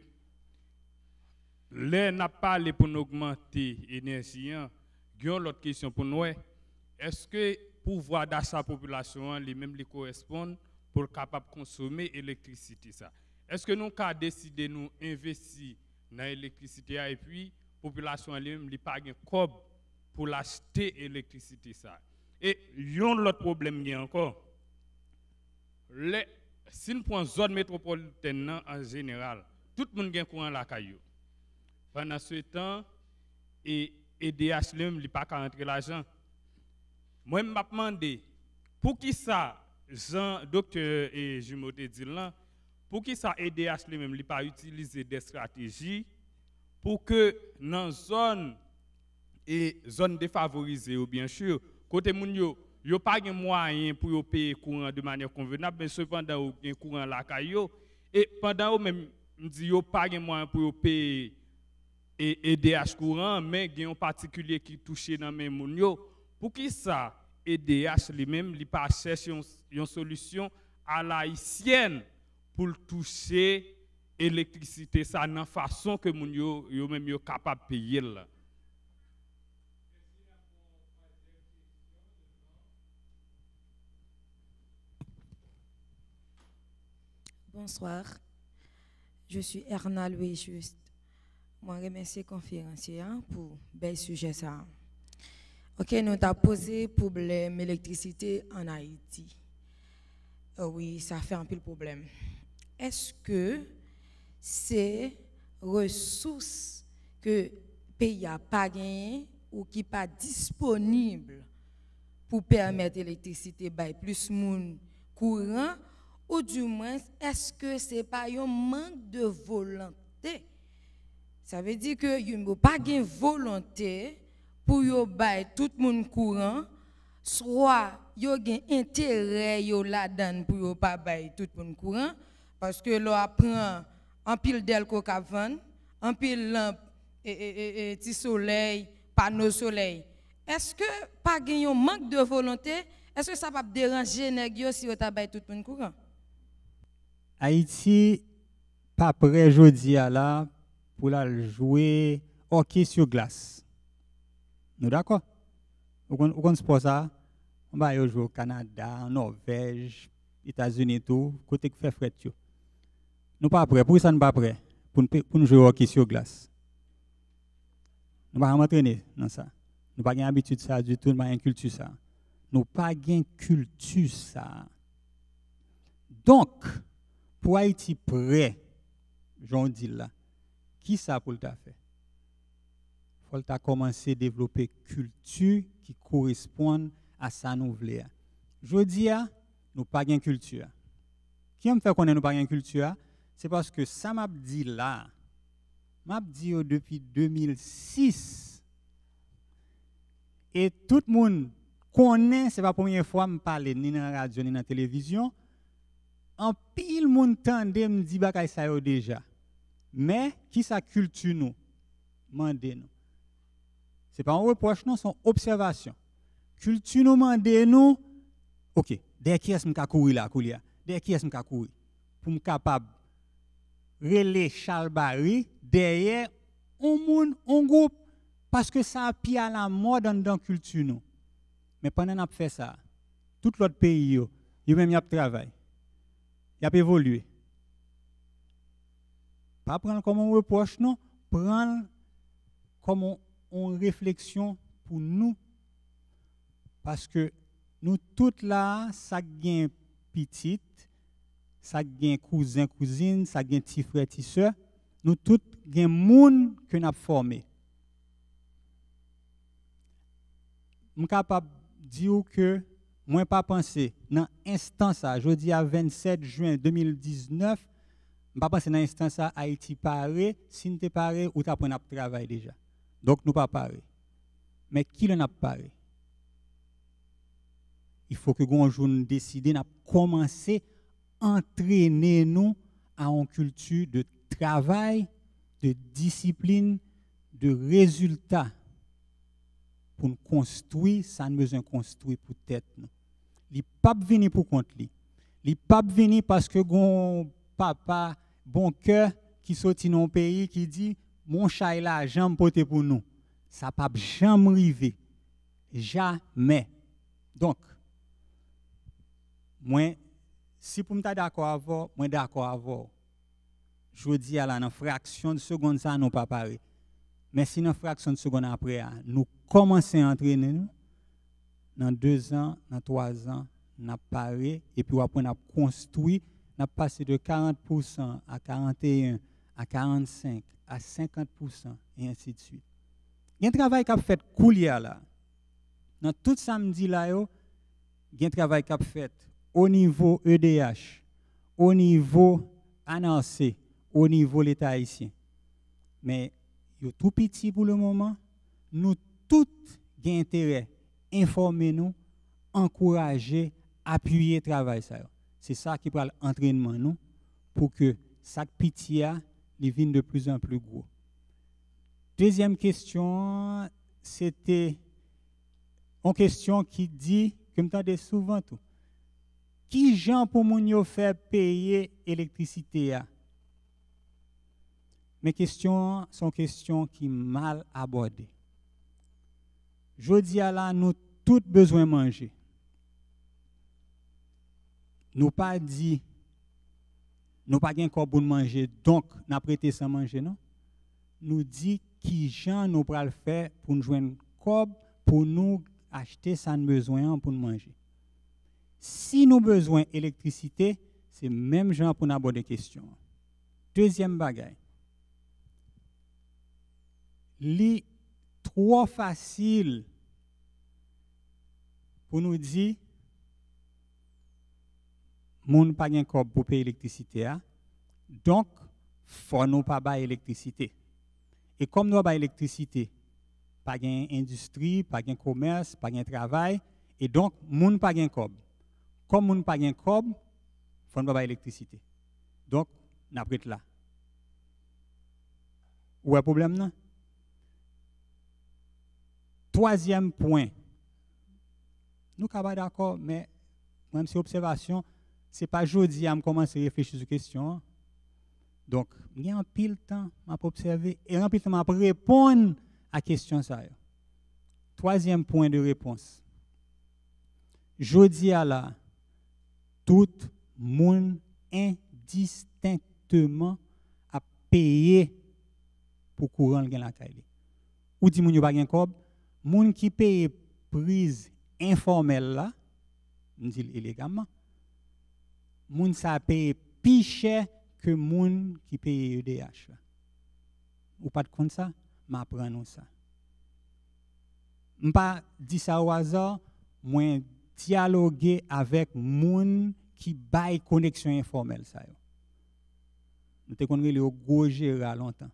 là, n'a pas parlé pour augmenter l'énergie. Il y a une autre question pour nous. Est-ce que le pouvoir d'achat de la population, les mêmes les correspondent pour être capable de consommer l'électricité? Est-ce que nous avons décidé de nous investir dans l'électricité et puis population elle-même n'a pas de cob pour l'acheter l'électricité ça. Et yon l'autre problème qui encore si nous prenons zone métropolitaine en général, tout le monde a courant la caillou. Pendant ce temps et EDH n'a pas qu'à rentrer l'argent. Moi je me demandé pour qui ça Jean docteur et Jumeau te dit là pour qui ça EDH lui-même n'a pas utilisé des stratégies pour que dans zone défavorisée ou bien sûr côté moun yo pas de moyen pour yo payer courant de manière convenable mais cependant yo gen courant la caillou et pendant même dit yo pas de moyen pour yo payer EDH courant mais gen un particulier qui touché dans même moun yo pour qui ça EDH lui-même li pas chercher une solution à la haïtienne pour toucher électricité ça dans façon que moun yo même yo capable payer là. Bonsoir, je suis Erna Louis Juste. Moi, je remercie le conférencier pour bel sujet ça. Ok, nous avons posé problème d'électricité en Haïti. Oui, ça fait un peu le problème. Est-ce que c'est ressources que le pays n'a pas gagné ou qui pas disponible pour permettre l'électricité by plus moun courant ou du moins est-ce que c'est pas un manque de volonté? Ça veut dire que y a pas de volonté pour yo bay tout le monde courant, soit yo gen intérêt yo là-dedans pour yo pas bay tout le monde courant parce que l'on apprend en pile delco cavan, en pile lampe et petit soleil, panneau soleil. Est-ce que pas gen un manque de volonté? Est-ce que ça va déranger nèg yo si yo ta bay tout le monde courant? Haïti pas prêt jodi à là pour la jouer hockey sur glace. Nous d'accord? On sport ça, on va jouer au Canada, en Norvège, États-Unis tout, côté qui fait fret yo. Nous pas prêt, pour ça nous pas prêt pour nous jouer hockey sur glace. Nous pas m'entraîner dans ça. Nous pas gain habitude ça du tout, nous pas gain culture ça. Nous pas gain culture ça. Donc pour Haïti prêt, j'en dis là, qui ça pour le faire? Il faut commencer à développer culture qui correspond à ça nous voulons. Je dis, nous pas de culture. Qui me fait connaître nous pas de culture? C'est parce que ça m'a dit là, m'a dit depuis 2006. Et tout le monde connaît, c'est pas la première fois que je parle ni dans la radio ni dans la télévision. En pile moun tande me dit bakay sa yo déjà. Mais qui sa culture nous mandé nous. C'est pas un reproche non, c'est une observation. Culture nous mandé nous OK, derrière qui est-ce m'ka courir là courir. Derrière qui est-ce m'ka courir pour me capable relais Charles Barry derrière un monde un groupe parce que ça a pi à la mode dans culture nous. Mais pendant n'a fait ça, tout l'autre pays yo même y a travail. Il a évolué. Pas prendre comme un reproche, non, prendre comme une réflexion pour nous. Parce que nous tous là, ça gagne petite, ça gagne cousin, cousine, ça gagne petit frère, petit soeur. Nous tous gagne monde que nous avons formé. Je suis capable de dire que moi pas penser dans instant ça jeudi à 27 juin 2019 pas penser dans instant ça Haïti paré si nous t'es paré ou t'as prendre travail déjà donc nous pas paré mais qui l'en a paré il faut que un jour nous décider n'a commencer entraîner nous à une culture de travail de discipline de résultats pour nous construire ça nous besoin construire pour tête nous. Il pas venir pour compte li. Il pas venir parce que gon papa bon cœur qui sorti dans un pays qui dit mon chat là jambe porter pour nous. Ça pas jamais arriver. Jamais. Donc moi si pour me d'accord avec moi d'accord avec je dis à la fraction de seconde, ça nous pas paré. Mais si dans fraction de seconde après, nous commençons à entraîner, nous, dans 2 ans, dans 3 ans, nous avons paré, et puis après, nous avons construit, nous avons passé de 40% à 41%, à 45%, à 50%, et ainsi de suite. Il y a un travail qui a fait couler là. Dans tout samedi là, il y a un travail qui a fait au niveau EDH, au niveau ANAC, au niveau l'État haïtien. Mais il est tout petit pour le moment. Nous tous avons intérêt à informer nous, encourager, appuyer le travail. C'est ça qui prend l'entraînement nous pour que chaque petit devienne de plus en plus gros. Deuxième question, c'était une question qui dit, que m'entendez souvent tout, qui gens pour moun yo faire payer l'électricité? Mes questions sont questions qui mal abordées. Je dis à là, nous tous besoin de manger. Nous pas dit, nous pas gain corps pour manger, donc n'a prêté sans manger, non? Nous dit qui gens nous pral faire pour nous joindre corps pour nous acheter ça nous besoin pour nous manger. Si nous besoin d'électricité, c'est même gens pour nous aborder question. Deuxième bagaille. Li trop facile pour nous dire moun pa gen kob pour payer l'électricité, donc faut nous pas ba électricité. Et comme nous pas électricité, pas gen industrie, pas gen commerce, pas gen travail, et donc moun pa gen kob. Comme moun pa gen kob, faut nous ba électricité. Donc n'a prête là. Où est problème non? Troisième point. Nous sommes d'accord, mais même si observation, ce n'est pas jeudi à me commencer à réfléchir sur la question. Donc, il y a un pile de temps à observer et un pile de temps à répondre à la question. Troisième point de réponse. Jeudi à la, tout le monde indistinctement a payé pour courant le la caille. Ou dit moun yo pa gen kob, moun qui paye prise informelle là, on dit illégalement, moun ça paye plus cher que moun qui paye EDH là. Ou pas de compte ça, m'apprend nous ça. M'pas dit ça au hasard, moi dialoguer avec moun qui baille connexion informelle ça yo. Nous te connait le Gojera longtemps.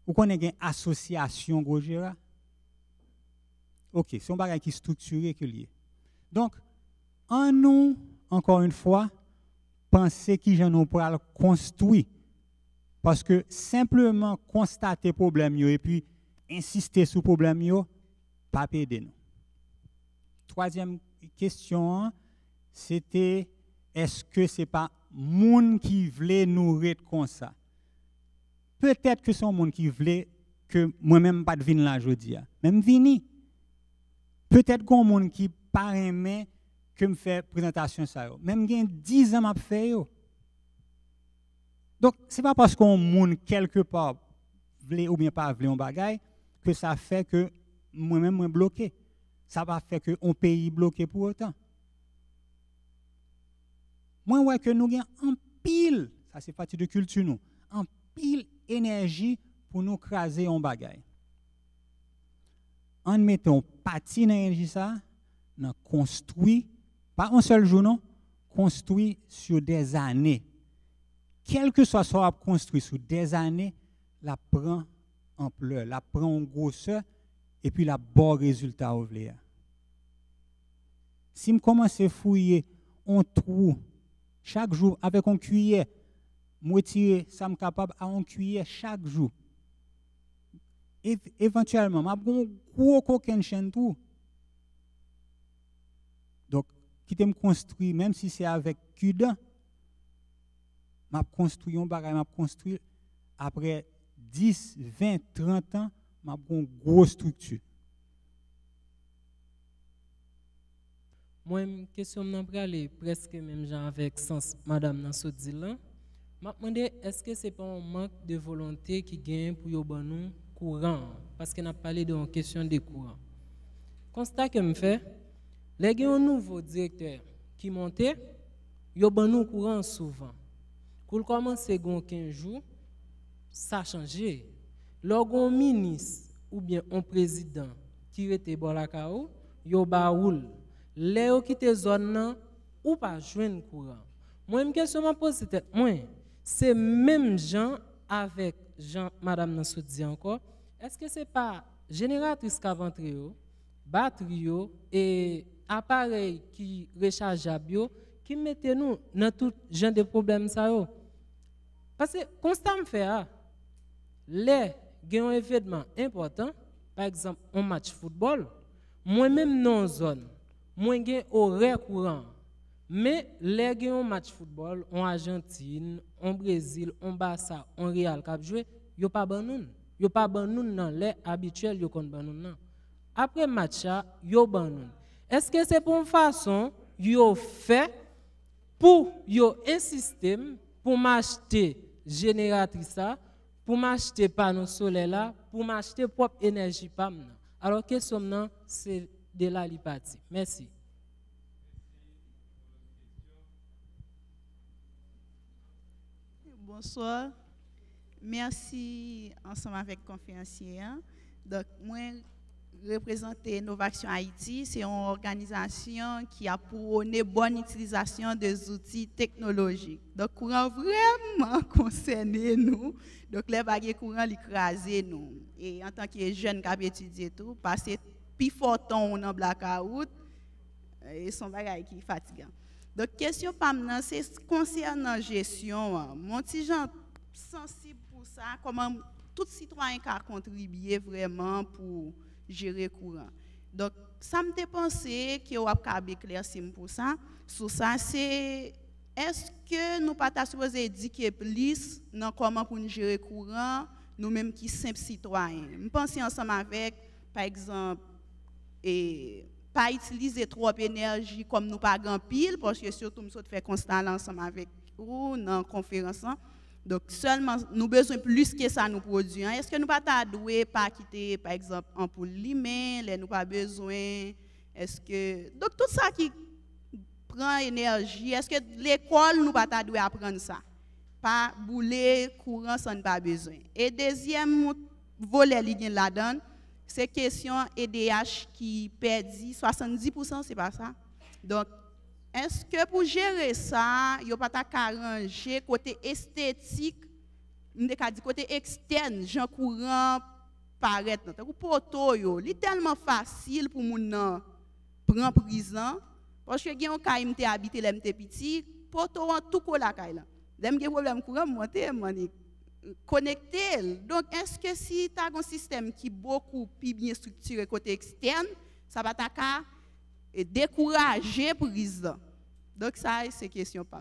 Ou connait une association Gojera? OK, c'est un bagage qui structuré que lié. Donc, en nous, encore une fois, penser qui j'en nous pour construire. Parce que simplement constater problème et puis insister sur problème yo, pas aider nous. Troisième question, c'était est-ce que c'est pas moun qui voulait nous rendre comme ça? Peut-être que c'est un monde qui voulait que moi-même pas de vin là aujourd'hui. Même vini. Peut-être qu'on monde qui pas aimé que me fait présentation ça. Même gen 10 ans m'a fait yo. Donc c'est pas parce qu'on monde quelque part voulait ou bien pas voulait un bagage que ça fait que moi-même moi bloqué. Ça va faire que on pays bloqué pour autant. Moi ouais que nous gain en pile, ça c'est partie de culture nous. En pile énergie pour nous craser un bagage. En mettant partie dans l'énergie ça, on construit pas un seul jour non, construit sur des années. Quel que soit ce qu'on a construit sur des années, la prend ampleur, la prend en grosseur et puis la bon résultat au vle. Si me commence à fouiller un trou chaque jour avec un cuillère, moi tirer ça me capable à un cuillère chaque jour. Éventuellement, m'a un gros coquin chaîne tout. Donc, qui me construit même si c'est avec cudan, m'a construit un bagage, m'a construit après 10, 20, 30 ans, m'a une grosse structure. Moi, question m'a aller presque même genre avec sens madame Nansodi là Je me demande, est-ce que ce n'est pas un manque de volonté qui gagne pour nous ban courant? Parce qu'on a parlé de question de courant. Constat que je fais, les gens un nouveau directeur qui monte, ils ban courant souvent. Pour commencer 15 jours, ça a changé. Lorsqu'un ministre ou bien un président qui était bon la cao, yo baoul. Les qui quitte zone ou pas joindre courant. Moi une question me pose c'est moi, c'est même gens avec Jean madame Nassou dit encore, est-ce que c'est pas génératrice qu'aventre batterie et appareil qui rechargeable qui mettez nous dans tout genre de problèmes ça yo? Parce que constat me fait les gagne un événement important, par exemple un match football, moi-même non zone, moi gagne horaire courant. Mais les gagne un match football en Argentine, en Brésil, en Barça, en Real cap jouer, yo pas ban nous. Yo pas ban nous nan les habituels yo kon ban nous nan. Après match yo ban nous. Est-ce que c'est pour une façon yo fait pour yo insister pour m'acheter génératrice ça, pour m'acheter panneau solaire là, pour m'acheter propre énergie pam. Alors question nan c'est de la parti. Merci. Bonsoir. Merci ensemble avec conférencier. Donc moi représenter Novaction Haïti, c'est une organisation qui a pour une bonne utilisation des outils technologiques. Donc, courant vraiment concerné nous. Donc, les bagages courant l'écraser nous. Et en tant que jeune qui a étudié tout, passer plus fort temps dans blackout, et son bagage qui est fatigant. Donc, question pas maintenant, c'est concernant la gestion. Mon petit gens sensible pour ça, comment tout citoyen qui a contribué vraiment pour gérer courant. Donc, ça me fait penser que vous avez éclairci pour ça. Sur ça, c'est est-ce que nous pas supposé éduquer plus dans comment pour nous gérer courant, nous-mêmes qui sommes citoyens. Je pense ensemble avec, par exemple, et pas utiliser trop d'énergie comme nous pas grand pile, parce que surtout nous fait constat ensemble avec vous dans la conférence. Donc, seulement, nous avons besoin plus que ça nous produit. Est-ce que nous ne pouvons pas quitter, par exemple, en pour limer, nous pas besoin, est-ce que... Donc, tout ça qui prend énergie, est-ce que l'école nous pas apprendre ça? Pas bouler, courant, ça n'a pas besoin. Et deuxième volet là-dedans, c'est question EDH qui perdit 70%, c'est pas ça? Donc, est-ce que pour gérer ça, il n'y a pas arranger côté esthétique, côté externe, Jean courant paraître dans poteau yo, c'est tellement facile pour moun prendre prison parce que gen on kay m'te habité là m'te petit, poteau en tout ko la kay là. Dem gen problème courant monter connecté. Donc est-ce que si tu as un système qui beaucoup plus bien structuré côté externe, ça va t'aka et décourager prise. Donc ça c'est question pas.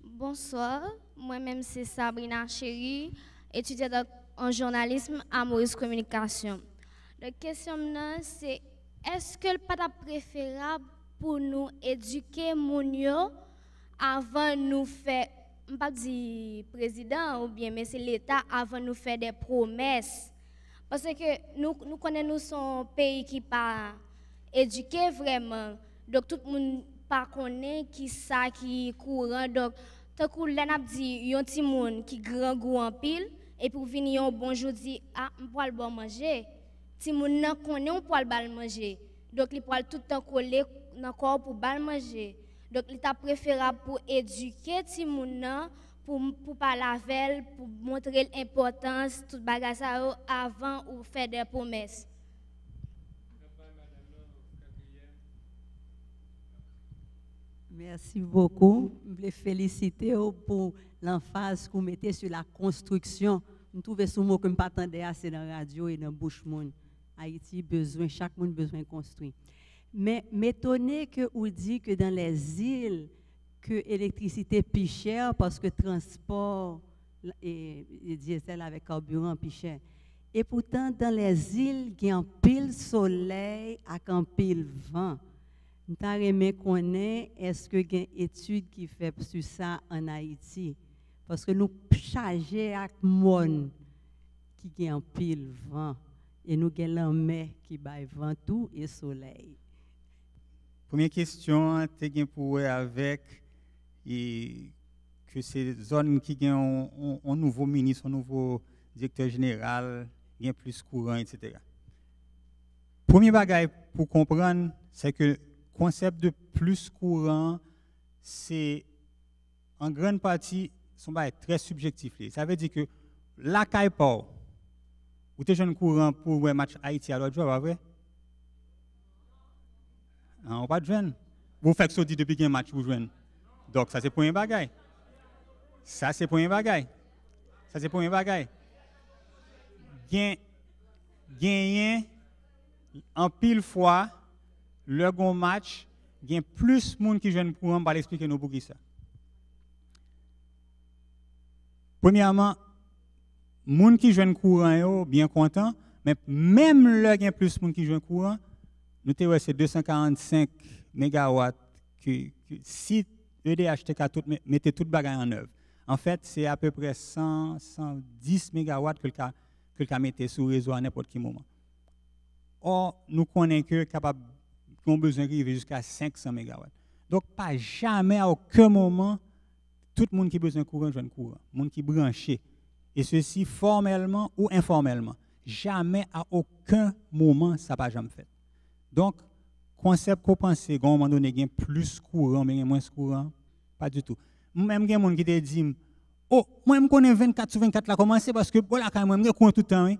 Bonsoir, moi-même c'est Sabrina Chéri, étudiante en journalisme à Maurice Communication. La question c'est est-ce que le pas préférable pour nous éduquer moun avant nous faire pas dire président ou bien mais c'est l'État avant nous faire des promesses parce que nous connaissons son pays qui pas éduqué vraiment donc tout le monde pas connaît qui ça qui courant donc tant que là n'a dit yon ti moun qui grand goût en pile et pour venir un bonjour dit ah m'poil bon manger ti moun nan connaît on poil bal manger donc il poil tout temps coller dans corps pour bal manger. Donc, il est préférable pour éduquer les gens, pour parler avec eux, pour montrer l'importance de tout bagage avant ou faire des promesses. Merci beaucoup. Je voulais féliciter pour l'emphase que vous mettez sur la construction. Je trouve ce mot que je ne m'attendais assez dans la radio et dans la bouche. Haïti besoin, chaque monde besoin de construire. Mais m'étonner que vous dites que dans les îles, que l'électricité est plus chère parce que transport et diesel avec carburant est plus cher. Et pourtant, dans les îles, il y a un pile soleil et un pile vent. Nous avons aimé connaître, est-ce qu'il y a une étude qui fait sur ça en Haïti? Parce que nous chargeons avec le monde qui a un pile vent. Et nous avons la mer qui baille vent tout et soleil. Première question, tu as pour avec que ces zones qui ont un nouveau ministre, un nouveau directeur général, il y a plus courant, etc. Premier bagage pour comprendre, c'est que le concept de plus courant, c'est en grande partie son bagage très subjectif. Ça veut dire que la caille pas, ou t'es jeune courant pour un match Haïti à l'autre jour, pas vrai? On n'a pas de jeune. Vous faites ça depuis qu'il y a un match pour jouer. Donc ça c'est pour un bagage. Ça c'est pour un bagage. Ça c'est pour un bagage. Gagner en pile fois le bon match, il y a plus de monde qui joue pour on va l'expliquer nous pour qui ça. Premièrement, monde qui joue courant yo bien content, mais même le y a plus de monde qui joue courant, nous avons c'est 245 mégawatts que si EDH mettait tout bagage en œuvre. En fait, c'est à peu près 110 mégawatts que le cas mettait sur le réseau à n'importe quel moment. Or, nous connaissons que capable qu'on besoin d'arriver jusqu'à 500 mégawatts. Donc, pas jamais à aucun moment tout le monde qui a besoin de courant joue courant, le monde qui est branché. Et ceci formellement ou informellement. Jamais à aucun moment ça n'a jamais fait. Donc, concept qu'on pense qu'à un moment donné, il y a plus courant, mais il y a moins courant, pas du tout. Même il y a des gens qui te disent, oh, moi je connais 24 sur 24 là, comment c'est parce que voilà, quand même, je cours tout le temps. Hein?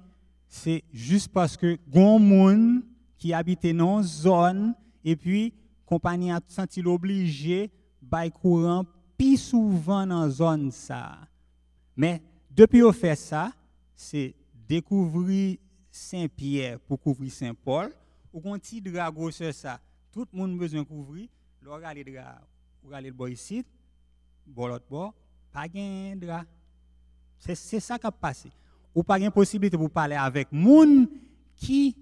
C'est juste parce que il y a des gens qui habitent dans une zone et puis la compagnie a senti obligé de courant plus souvent dans la zone. Ça. Mais depuis qu'on fait ça, c'est découvrir Saint-Pierre pour couvrir Saint-Paul. Ou qu'on petit drago sur ça, tout le monde a besoin de couvrir. Là, on va aller le bois ici, bon l'autre bord, pas de drap. C'est ça qui a passé. Ou pas de possibilité pour parler avec les gens qui,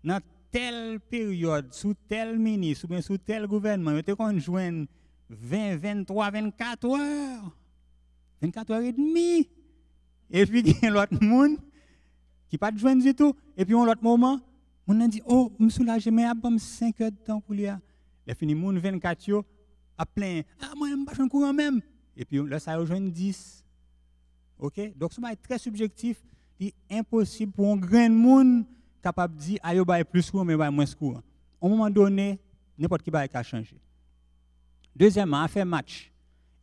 dans telle période, sous tel ministre, ou bien sous tel gouvernement, ils ont joindre 20, 23, 24 heures. 24 heures et demie. Et puis, il y a l'autre monde qui n'a pas de joindre du tout. Et puis, à l'autre moment, on a dit, oh, je me soulage, mais il y a 5 heures de temps pour lui. Il a fini, mon 24 heures, à plein. Ah, moi, je ne suis pas courant même. Et puis, là, ça a rejoint 10. OK? Donc, ça va être très subjectif. Il est impossible pour un grand monde capable de dire, ah, il y a plus courant, mais il y a moins courant. À un moment donné, n'importe qui va changer. Deuxièmement, à faire match.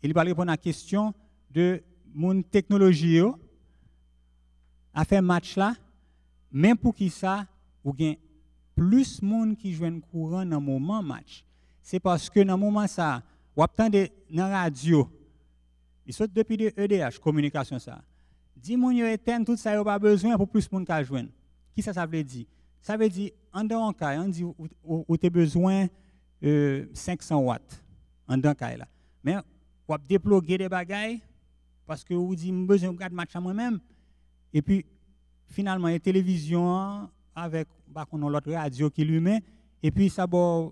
Il va répondre à la question de mon technologie. À faire match là, même pour qui ça, ou bien plus de monde qui joue courant dans le moment match. C'est parce que dans le moment ça, ou attendez dans la radio, ils sont depuis de EDH, communication ça. Dis mon yo éteint tout ça, il n'y a pas besoin pour plus de monde qui joue. Qui ça veut dire? Ça veut dire, en dans un cas, on dit, où tu as besoin 500 watts, en dans un cas là. Mais, ou déploguer des bagailles, parce que vous dites, j'ai besoin de regarder match à moi-même. Et puis, finalement, il y a télévision avec l'autre radio qui lui met, et puis ça va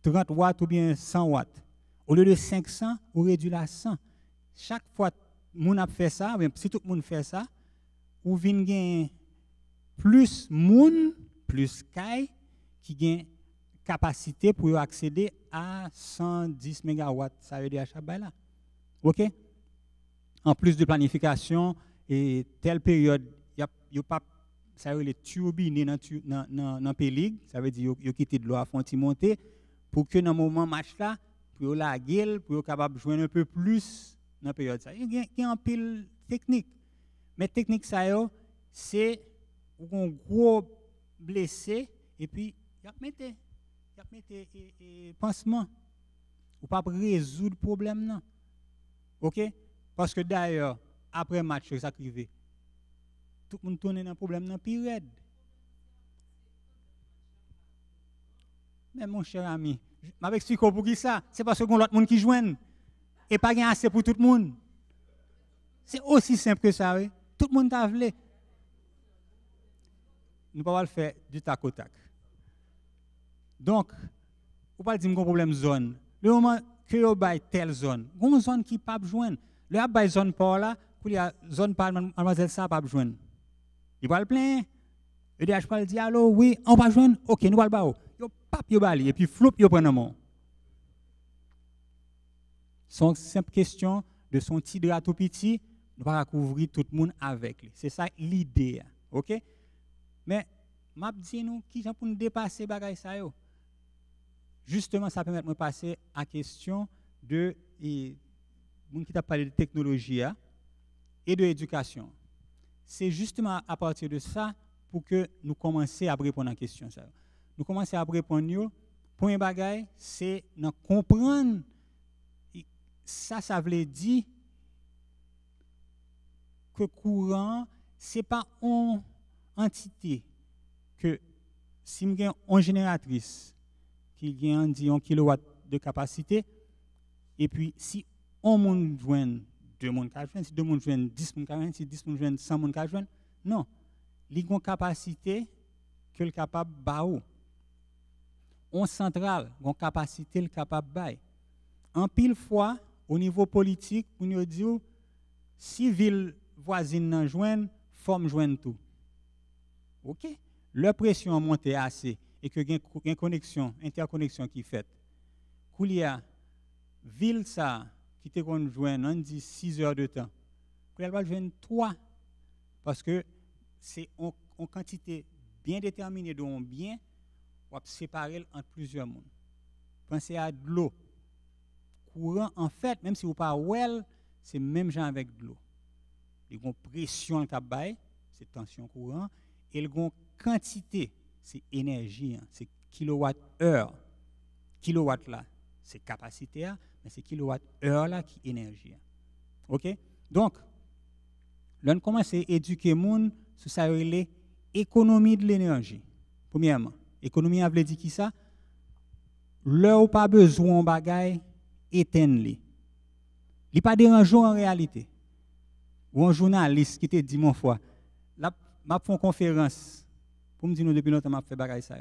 30 watts ou bien 100 watts. Au lieu de 500, on réduit à 100. Chaque fois que moun a fait ça, si tout le monde fait ça, ou vient gagner plus moun, plus caille, qui gagne capacité pour accéder à 110 MW. Ça veut dire à chaque là. OK? En plus de planification, et telle période, il y a pas ça veut les turbiner dans P-League, ça veut dire yo quitter de l'eau à fond monter pour que dans le moment match là, pour la gueule, pour capable jouer un peu plus dans la période ça. Il y a un pile technique. Mais technique ça c'est un gros blessé et puis il y a pansement ou pas résoudre le problème non. OK? Parce que d'ailleurs après match ça arrivé tout le monde tourne dans le problème dans pire raide. Mais mon cher ami, je vais expliquer pour qui ça. C'est parce que l'autre monde qui joue et pas assez pour tout le monde. C'est aussi simple que ça. Oui? Tout le monde t'a voulu. nous ne pouvons pas le faire du tac au tac. Donc, on ne peut pas dire qu'il y a un problème zone. Le moment que vous avez telle zone, il y a une zone qui ne peut pas joindre. Le vous avez zone par là, il y a une zone par mademoiselle ça pas joindre. Il va le plaindre. EDH va le dire allô, oui, on va joindre. OK, nous va le bas. Yo pap yo bali et puis flop yo prend mon. Son simple question de son petit drap tout petit, nous va couvrir tout le monde avec lui. C'est ça l'idée. OK? Mais m'a dit nous qui j'en pour nous dépasser bagay ça yo. Justement ça permet de me passer à la question de moun qui t'a parlé de technologie et de éducation. C'est justement à partir de ça pour que nous commencions à répondre à la question ça. Nous commençons à répondre premier bagay c'est de comprendre ça veut dire que courant c'est pas une entité que si j'ai une génératrice qui gagne 1 kW de capacité et puis si on monde joindre 2 monde ka joindre, si 2 monde joindre 10 monde ka joindre, si 10 monde joindre 100 monde ka joindre, non, li gon capacité que le capable ba ou. On central gon capacité le capable bail. En pile fois au niveau politique pour nous dire si ville voisine nan joindre, forme joindre tout. OK? La pression monte assez et que gen connexion, interconnexion qui fait. Koulia ville ça qui te kon joindre on dit 6 heures de temps. Koulia va joindre 3 parce que c'est en quantité bien déterminée de un bien ou séparer entre plusieurs mondes. Pensez à de l'eau. Courant en fait même si vous pas well, c'est même genre avec de l'eau. Il y a une pression le cap bail, c'est tension courant et il y a une quantité, c'est énergie, c'est kilowattheure. Kilowatt là, c'est capacité mais c'est kilowattheure là qui énergie. OK? Donc là on commence à éduquer monde sur ça relé économie de l'énergie. Premièrement, économie a veut dire qui ça? Là où pas besoin de bagaille, éteindre-les. Il pas dérangeant en réalité. Ou un journaliste qui te dit mon foi, là m'a fait une conférence pour me dire nous depuis longtemps m'a fait bagaille ça.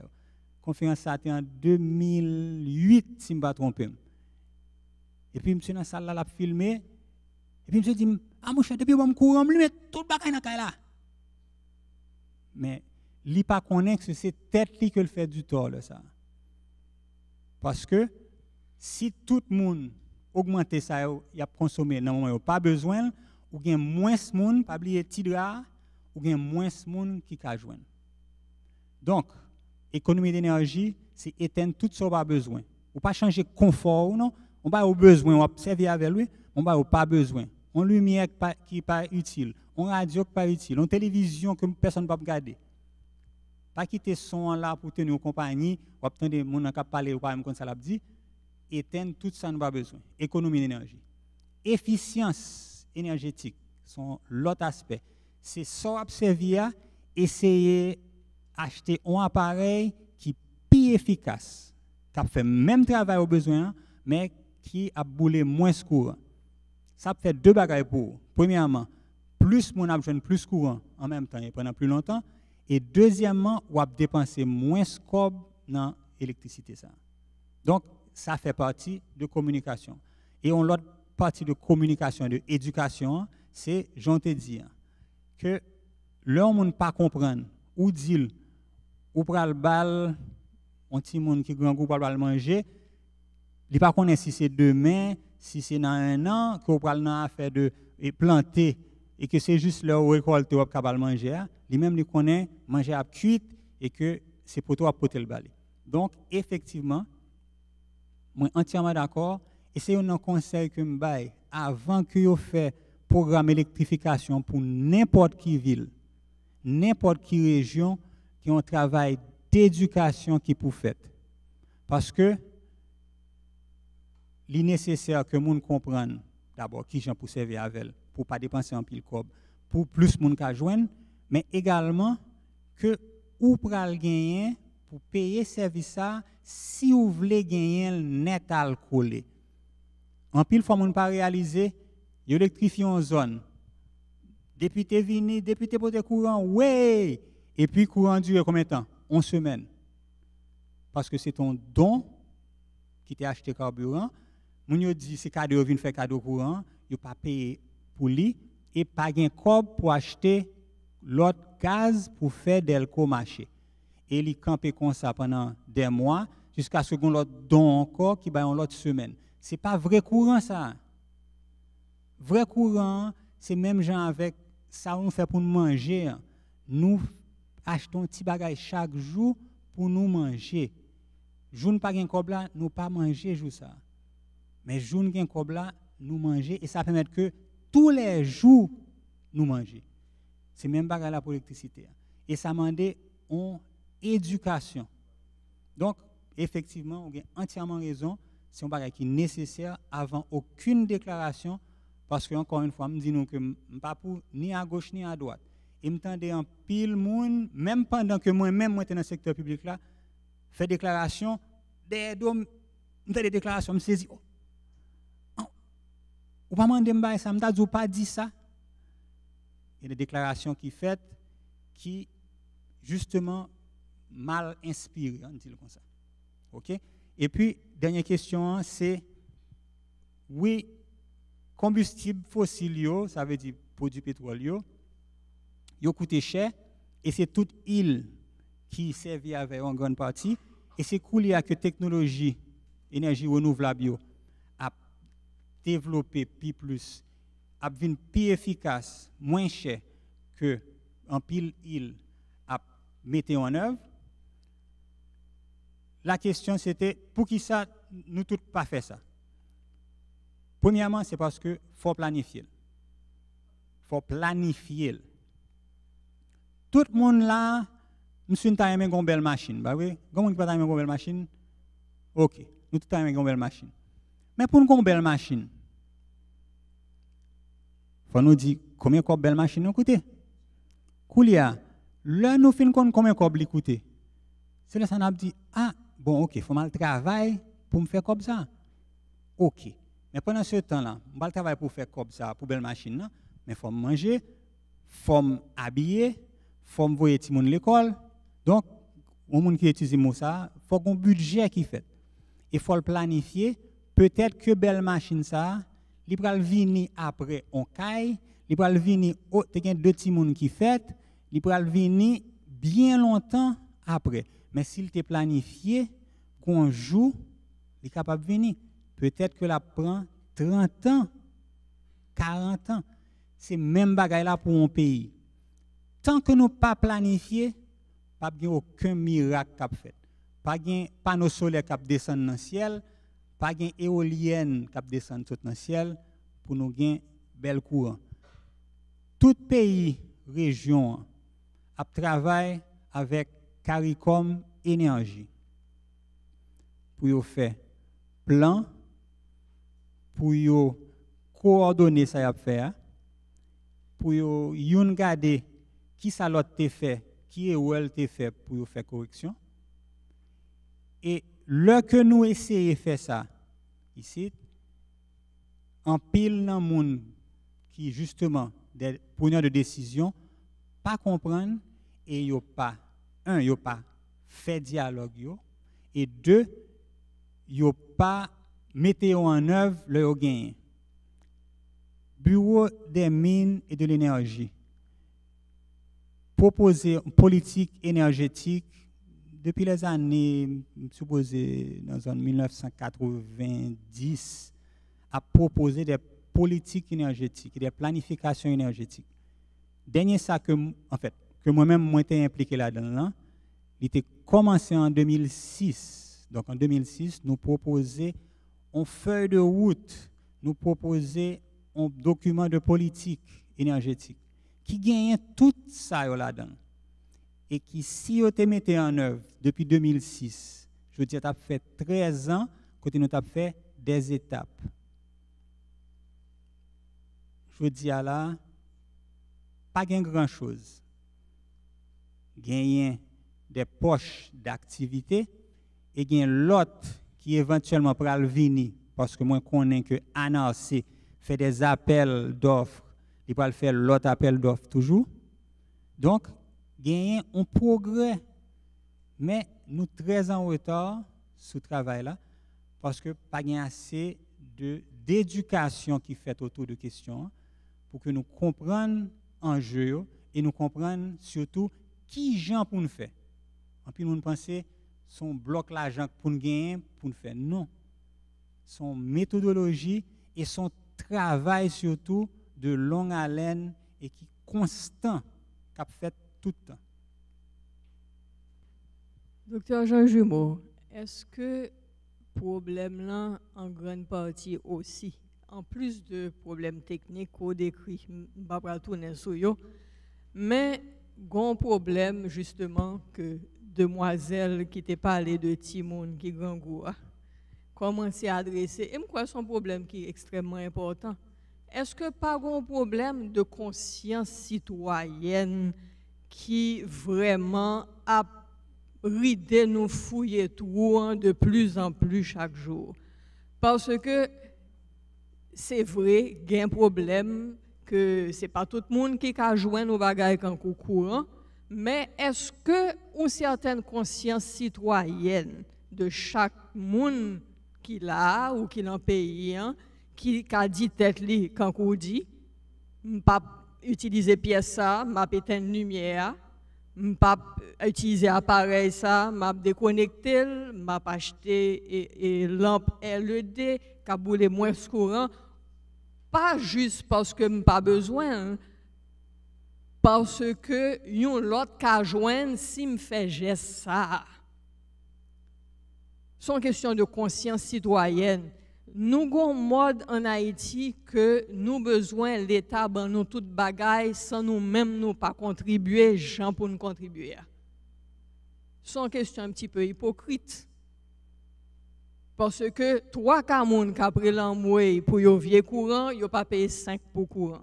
Conférence ça était en 2008 si je ne me pas tromper. Et puis monsieur dans la salle là l'a filmé et puis monsieur dit ah mon cher depuis bon courant me mettre tout bagaille dans la là. Mais il pas connaît que c'est tête li que le fait du tort là ça. Parce que si tout le monde augmente ça il a consommé dans moment pas besoin ou gen moins monde pas oublier tidra ou gen moins monde qui ka joindre. Donc économie d'énergie c'est éteindre tout ce qu'on a besoin. Ou pas changer confort ou non, on pas au besoin, on observer avec lui, on pas pas besoin. On lumière qui pas utile, on radio qui pas utile, on télévision que personne pas regarder. Pas quitter son là pour tenir compagnie, ou attendre monde qui parler ou pas même comme ça l'a dit, éteindre tout ça n'a pas besoin. Économie d'énergie. Efficience énergétique sont l'autre aspect. C'est ça observer, essayer acheter un appareil qui est plus efficace, qui a fait même travail au besoin, mais qui a boulé moins courant. Ça fait deux bagages pour. Premièrement, plus mon a besoin plus courant en même temps et pendant plus longtemps. Et deuxièmement, on a dépensé moins cob dans l'électricité. Donc, ça fait partie de communication. Et l'autre partie de communication, de éducation, c'est, j'en te dis, que l'homme ne pas comprendre, ou dit, ou pral bal, on petit monde qui grand groupe pral manger, il pas connaît si c'est demain, si c'est dans 1 an, qu'on pral dans affaire de planter et que c'est juste là où récolter ou capable manger, lui-même il connaît manger à cuite et que c'est pour toi porter le balai. Donc effectivement, moi entièrement d'accord et c'est un conseil que me baille avant que vous fait programme électrification pour n'importe qui ville, n'importe qui région qui ont un travail d'éducation qui pour faire. Parce que il est nécessaire que moun comprenne d'abord qui j'en pour servir avec pour pas dépenser en pile cob pour plus moun ka joindre mais également que ou pral gagner pour payer service ça si vous voulez gagner net alcoolé en pile fois moun pas réaliser électrifier une zone député vini député porter courant ouais Et puis, courant dure combien de temps? 11 semaines. Parce que c'est ton don qui t'a acheté carburant. Moun yo dit c'est cadeau vient faire cadeau courant, yo pas payé pour lui et pas gain cob pour acheter l'autre gaz pour faire delco marché. Et il campé comme ça pendant des mois jusqu'à ce qu'on l'autre don encore qui va en l'autre semaine. C'est pas vrai courant ça. Vrai courant, c'est même gens avec ça on fait pour nous manger. Nous achetons un petit bagage chaque jour pour nous manger. Jour pas gain cob là, nous pas manger jour ça. Mais jour gain cob là, nous manger et ça permet que tous les jours nous manger. C'est même bagage là pour l'électricité. Et ça demande une éducation. Donc effectivement, on a entièrement raison, c'est un bagage qui est nécessaire avant aucune déclaration parce que encore une fois, me dit nous que pas pour ni à gauche ni à droite. Et me tendait en pile monde même pendant que moi-même moi dans le secteur public là fait déclaration des déclarations me saisi ou pas mandé me ça me dit pas dit ça. Il y a des déclarations qui faites qui justement mal inspirées, on dit comme ça. OK? Et puis dernière question c'est oui combustible fossile ça veut dire produit pétrolier yo coûte cher et c'est toute île qui servait avec en grande partie et c'est cool que technologie énergie renouvelable a développé plus a vinn plus efficace moins cher que en pile île a mettre en œuvre. La question c'était pour qui ça nous tout pas fait ça. Premièrement, c'est parce que faut planifier. Faut planifier. Tout le monde là, monsieur nous t'a aimé une belle machine, bah oui, comment on peut aimer une belle machine? OK, nous tout aimé une belle machine. Mais pour une belle machine, faut nous dire combien de belle machine nous coûte. Koulia, là nous fin combien de coûte. C'est là ça n'a dit ah bon OK, faut mal travail pour me faire comme ça. OK. Mais pendant ce temps-là, je ne travaille pas pour faire comme ça, pour belle machine, non? Mais il faut manger, il faut m'habiller, il faut m'envoyer tout le monde à l'école. Donc, au monde qui utilise ça, il faut un budget qui fait. Il faut le planifier. Peut-être que belle machine, ça, il va venir après on caille, il va venir, il y a deux petits monde qui fait, il va venir bien longtemps après. Mais s'il est planifié, qu'on joue, il est capable de venir. Peut-être que la prend 30 ans, 40 ans. C'est même bagaille là pour un pays. Tant que nous pas planifié, pas aucun miracle qui fait. Pas de panneau solaire qui descend dans le ciel, pas de éolienne qui descend dans le ciel pour nous gagner bel courant. Tout pays, région, a travaillé avec CARICOM Énergie pour faire plan pour yo coordonner ça y a faire pour yo regarder qui ça l'autre te fait qui est où elle te fait pour yo faire correction et le que nous essayons faire ça ici en pile dans monde qui justement des preneurs de décision pas comprendre et yo pas fait dialogue yo et deux yo pas mettez en œuvre le gain. Bureau des mines et de l'énergie. Proposer une politique énergétique depuis les années, supposé dans les années 1990, a proposé des politiques énergétiques, des planifications énergétiques. Dernier ça que moi-même moi été impliqué là-dedans, il était commencé en 2006. Donc en 2006, nous proposions une feuille de route, nous proposer un document de politique énergétique qui gagne tout ça là-dedans. Et qui, si vous te mettez en œuvre depuis 2006, je veux dire, tu as fait 13 ans, que nous avons fait des étapes. Je veux dire là, pas grand-chose. Gagner des poches d'activité et gagner l'autre qui éventuellement pourra le venir, parce que moi je connais que ANAC fait des appels d'offres, il va faire l'autre appel d'offres toujours. Donc, gagné un progrès. Mais nous très en retard sur ce travail-là parce que pas assez d'éducation qui fait autour de questions pour que nous comprenions l'enjeu et nous comprenions surtout qui gens pour nous faire. En plus, nous pensons son bloc l'argent pour nous gagner, pour nous faire. Non. Son méthodologie et son travail surtout de longue haleine et qui est constant, qui a fait tout le temps. Docteur Jean Jumeau, est-ce que le problème là, en grande partie aussi, en plus de problèmes techniques qu'on décrit, je ne vais pas tourner sur eux, mais un problème justement que demoiselle qui t'a parlé de Timoun qui gangoua, comment c'est adressé, et quoi son problème qui est extrêmement important. Est-ce que pas un problème de conscience citoyenne qui vraiment a ridé nous fouiller tout de plus en plus chaque jour? Parce que c'est vrai, il y a un problème que ce n'est pas tout le monde qui a joué nos bagages en courant, mais est-ce que une certaine conscience citoyenne de chaque monde qui l'a ou qui l'a payé, qui a dit tête li quand on dit, pas utiliser pièce ça, m'a éteindre lumière, pas utiliser appareil ça, m'a déconnecté, m'a acheté et lampe LED qui boule moins courant, pas juste parce que m'pas besoin, parce que yon l'autre ka joindre si me fait geste ça. C'est une question de conscience citoyenne. Nous avons un mode en Haïti que nous avons besoin de l'État dans nous toute bagaille sans nous-mêmes nous pas contribuer, gens pour nous contribuer. C'est une question un petit peu hypocrite. Parce que 3 personnes qui ont pris l'envoi pour le vieux courant, ils n'ont pas payé 5 pour courant.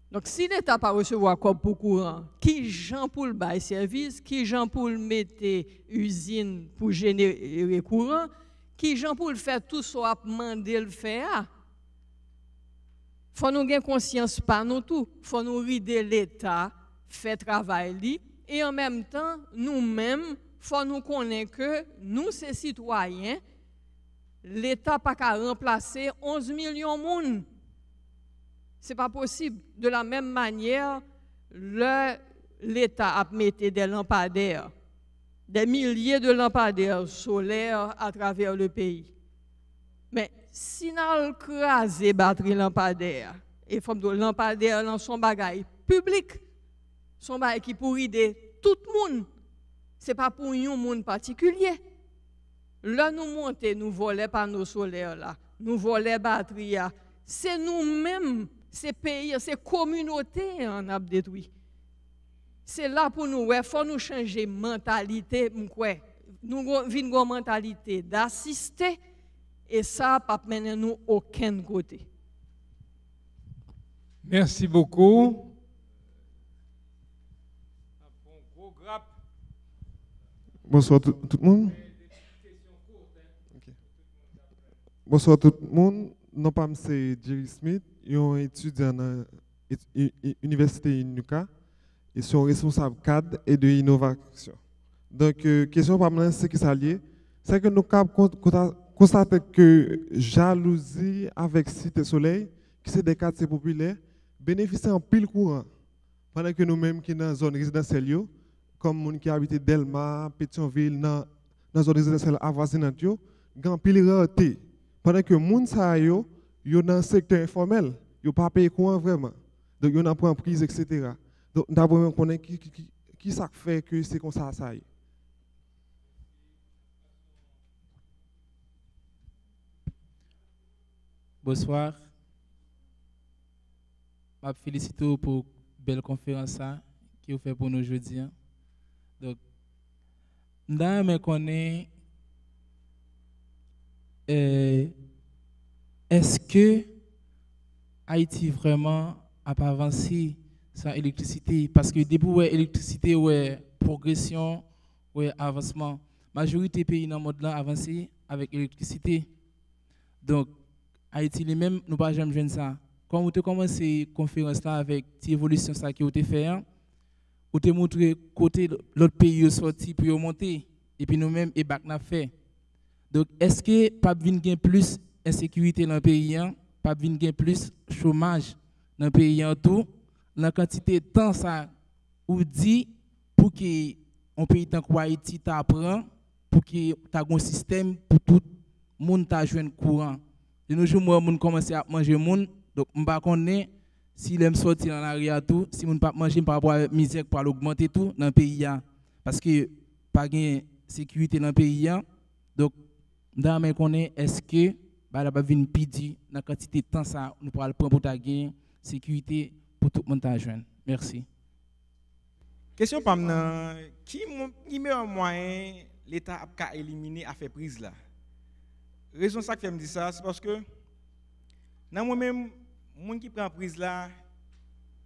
Donc, si l'État n'a pas recevoir comme pour courant, qui gens pour le bail service, qui gens pour le mettre usine pour générer courant, qui gens pour le faire tout ce qu'on a demandé le faire? Il faut nous avoir conscience pas nous tout. Il faut nous rider l'État, faire travail et en même temps, nous-mêmes, il faut nous connaître que nous, ces citoyens, l'État n'a pas qu'à remplacer 11 millions de monde. Ce n'est pas possible. De la même manière, l'État a mis des lampadaires, des milliers de lampadaires solaires à travers le pays. Mais si nous avons crasé batterie lampadaire, et forme de lampadaire dans son bagage public, son bagage qui pour aider tout le monde, ce n'est pas pour un monde particulier. Là, nous montons, nous volons panneaux solaires, là, nous volons batterie, c'est nous-mêmes. Ces pays, ces communautés en a détruit. C'est là pour nous, il faut nous changer de mentalité. Nous avons une mentalité d'assister et ça ne peut mener nous aucun côté. Merci beaucoup. Bonsoir tout le monde. Okay. Bonsoir tout le monde. Non pas c'est Jerry Smith. Ils ont étudié à l'université INUCA. Ils sont responsables cadre et de innovation. Donc, question par moi, c'est qui s'allie. C'est que nous constatons que jalousie avec Cité Soleil, qui sont des quartiers populaires, bénéficient en pile courant. Pendant que nous-mêmes qui sommes dans la zone résidentielle, comme les gens qui habitent Delma, Pétionville, dans la zone résidentielle avoisinante, ils ont pile rareté. Pendant que les gens yo dans le secteur informel, yo pas payé courant vraiment. Donc yo n'a pas prise, etc. Donc d'abord on connaît qui ça fait que c'est comme ça ça y est. Bonsoir. Je félicite pour la belle conférence que vous faites pour nous aujourd'hui. Donc, je connais est-ce que Haïti vraiment a pas avancé sans électricité? Parce que depuis l'électricité, progression, avancement, la majorité des pays dans le monde a avancé avec l'électricité. Donc, Haïti lui-même, nous pas jamais joué ça. Quand vous avez commencé la conférence là avec l'évolution qui a été faite, pour te montrer côté l'autre pays est sorti pour monter et puis nous-mêmes et bac n'a fait. Donc est-ce que pas vinn gain plus insécurité dans le pays, pas vinn gain plus chômage dans le pays en tout, la quantité de temps ça ou dit pour que un pays tant Haïti t'apprend pour que tu aies un système pour tout le monde t'a joindre courant. De nos jours moi monde commencer à manger monde donc on pas connaît si l'aime sortir dans la rue tout si monde pas manger par rapport à la misère pour augmenter tout dans le pays parce que pas gain sécurité dans le pays donc dans mais connaît est-ce que bah la pas venir pidi dans quantité de temps ça nous pourra le prendre pour ta gain sécurité pour tout le monde t'a joindre. Merci. Question par qui meilleur moyen l'État a éliminer affaire prise là. Raison ça que fait me dire ça c'est parce que dans moi-même monde qui prend prise là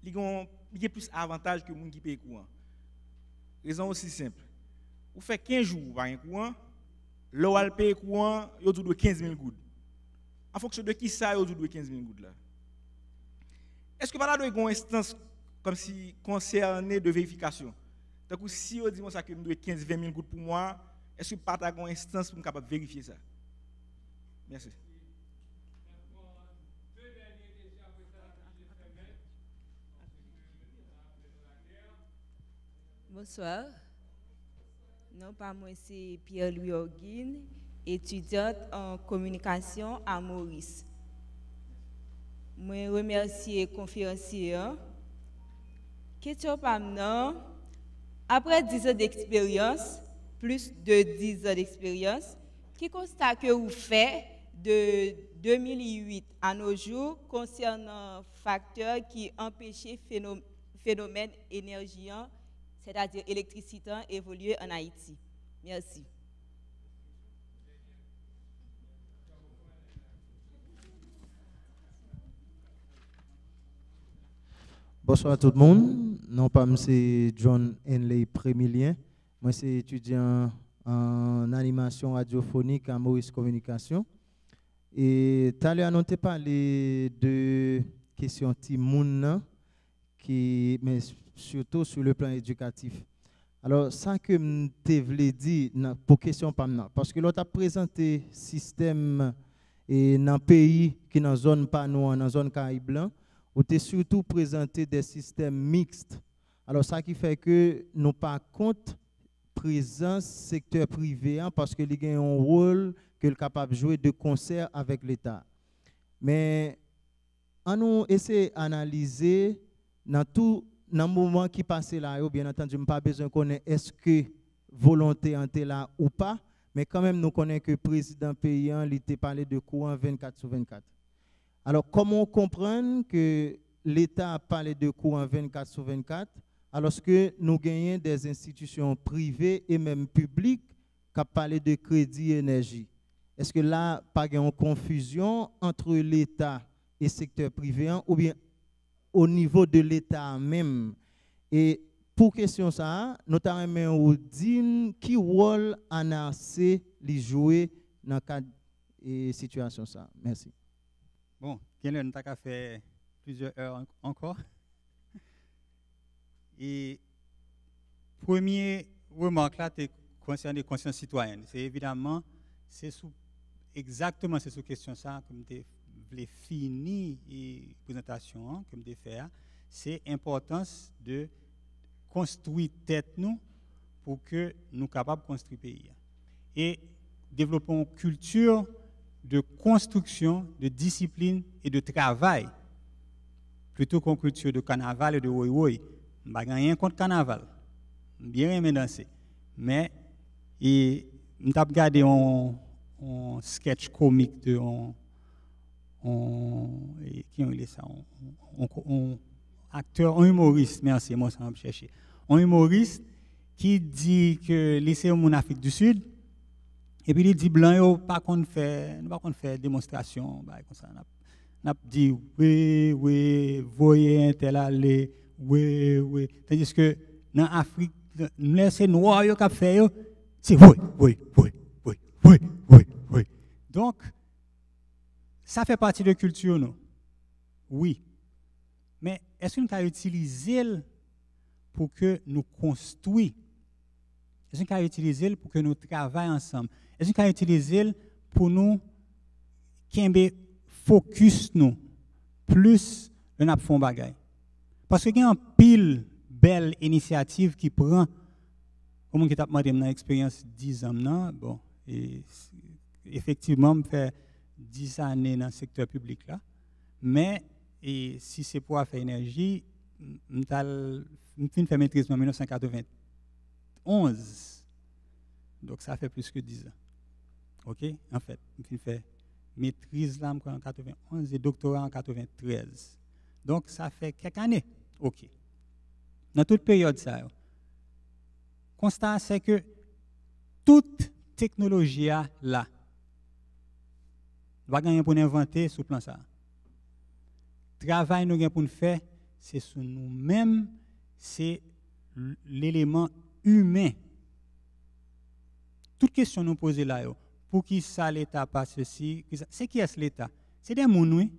il a plus avantage que monde qui paye courant. Raison aussi simple. Vous faites 15 jours par un courant, l'eau al paye courant, vous doit 15 000 gouttes. En fonction de qui ça vous doit 15 000 gouttes là. Est-ce que par là il y a une instance comme si concernée de vérification? Donc si on dit ça que me doit 15 20 000 gouttes pour moi, est-ce que pas ta une instance pour capable vérifier ça? Merci. Bonsoir. Non, pas moi, c'est Pierre-Louis Orguin, étudiante en communication à Maurice. Je remercie les conférenciers. Question par maintenant. Après 10 ans d'expérience, plus de 10 ans d'expérience, qui constat que vous faites de 2008 à nos jours concernant facteurs qui empêchaient phénomène énergie, c'est-à-dire électricité, évoluer en Haïti? Merci. Bonsoir à tout le monde. Non, pas c'est John Henley Prémilien. Moi, c'est étudiant en animation radiophonique à Maurice Communication. Et tout à l'heure, on a parlé de questions Timoun, mais surtout sur le plan éducatif. Alors, ça que je voulais dire pour question parce que l'autre a présenté système et dans pays qui dans zone pas noire, dans zone Caraïbes blanc, où tu surtout présenté des systèmes mixtes. Alors, ça qui fait que nous pas compte présence secteur privé parce que il a un rôle que est capable de jouer de concert avec l'État. Mais on nous essaie d'analyser dans tout dans le moment qui passe là, bien entendu, je n'ai pas besoin de connaître est-ce que volonté est là ou pas, mais quand même nous connaissons que le président paysan il était parlé de courant 24/24. Alors comment comprendre que l'État a parlé de courant 24/24 alors que nous gagnons des institutions privées et même publiques qui parlent de crédit énergie? Est-ce que là, pas une confusion entre l'État et le secteur privé ou bien au niveau de l'État même? Et pour question ça, notamment dit qui rôle ANAC li jouer dans cadre et situation ça. Merci. Bon, nous avons fait plusieurs heures encore. Et premier remarque là, concerne les consciences citoyennes. C'est évidemment, exactement sous question ça comme je voulais finir la présentation comme je faire. C'est l'importance de construire tête nous pour que nous soyons capables de construire le pays. Et développer une culture de construction, de discipline et de travail, plutôt qu'une culture de carnaval et de woy-woy. Je n'ai rien contre le carnaval. Je bien aimé danser. Mais je vais regarder un sketch comique de un acteur, un humoriste, merci, moi ça va me chercher. Un humoriste qui dit que lycée en Afrique du Sud, et puis il dit blanc, nous ne pouvons pas faire démonstration, comme ça. On a dit oui, voyez un tel aller, oui. Tandis que dans l'Afrique, les noirs qui ont fait, c'est oui. Donc, ça fait partie de la culture, non? Oui. Mais est-ce qu'on peut utiliser pour que nous construisons. Est-ce qu'on peut utiliser pour que nous travaillions ensemble? Est-ce qu'on peut utiliser pour nous focus nous plus le n'a fond bagay? Parce qu'il y a une pile belle initiative qui prend comme on qui t'a demandé dans expérience 10 ans non bon et effectivement me fait 10 années dans le secteur public là mais et si c'est pour faire énergie me fait maîtrise en 1991 donc ça fait plus que 10 ans. OK en fait me fait maîtrise là en 91 et doctorat en 93. Donc ça fait quelques années. OK. Dans toute période ça constat c'est que toute technologie là va gagner pour inventer sous plan ça. Travail nous gagne pour faire c'est sur nous-mêmes, c'est l'élément humain. Toute question nous poser là pour qui ça l'état pas ceci, c'est qui est l'état? C'est des moun oui.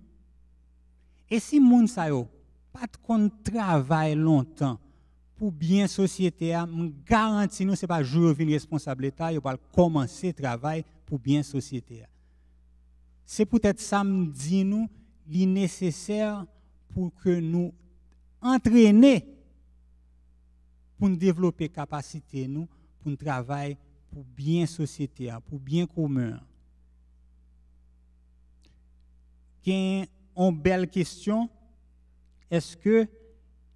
Et si moun ça yo pas de travail longtemps pour bien société a garantit nous c'est pas jour vinn responsable l'état, il va commencer travail pour bien société a. C'est peut-être samedi nous li nécessaire pour que nous entraîner pour nous développer capacité nous pour nous travailler pour bien société pour bien commun. Une belle question, est-ce que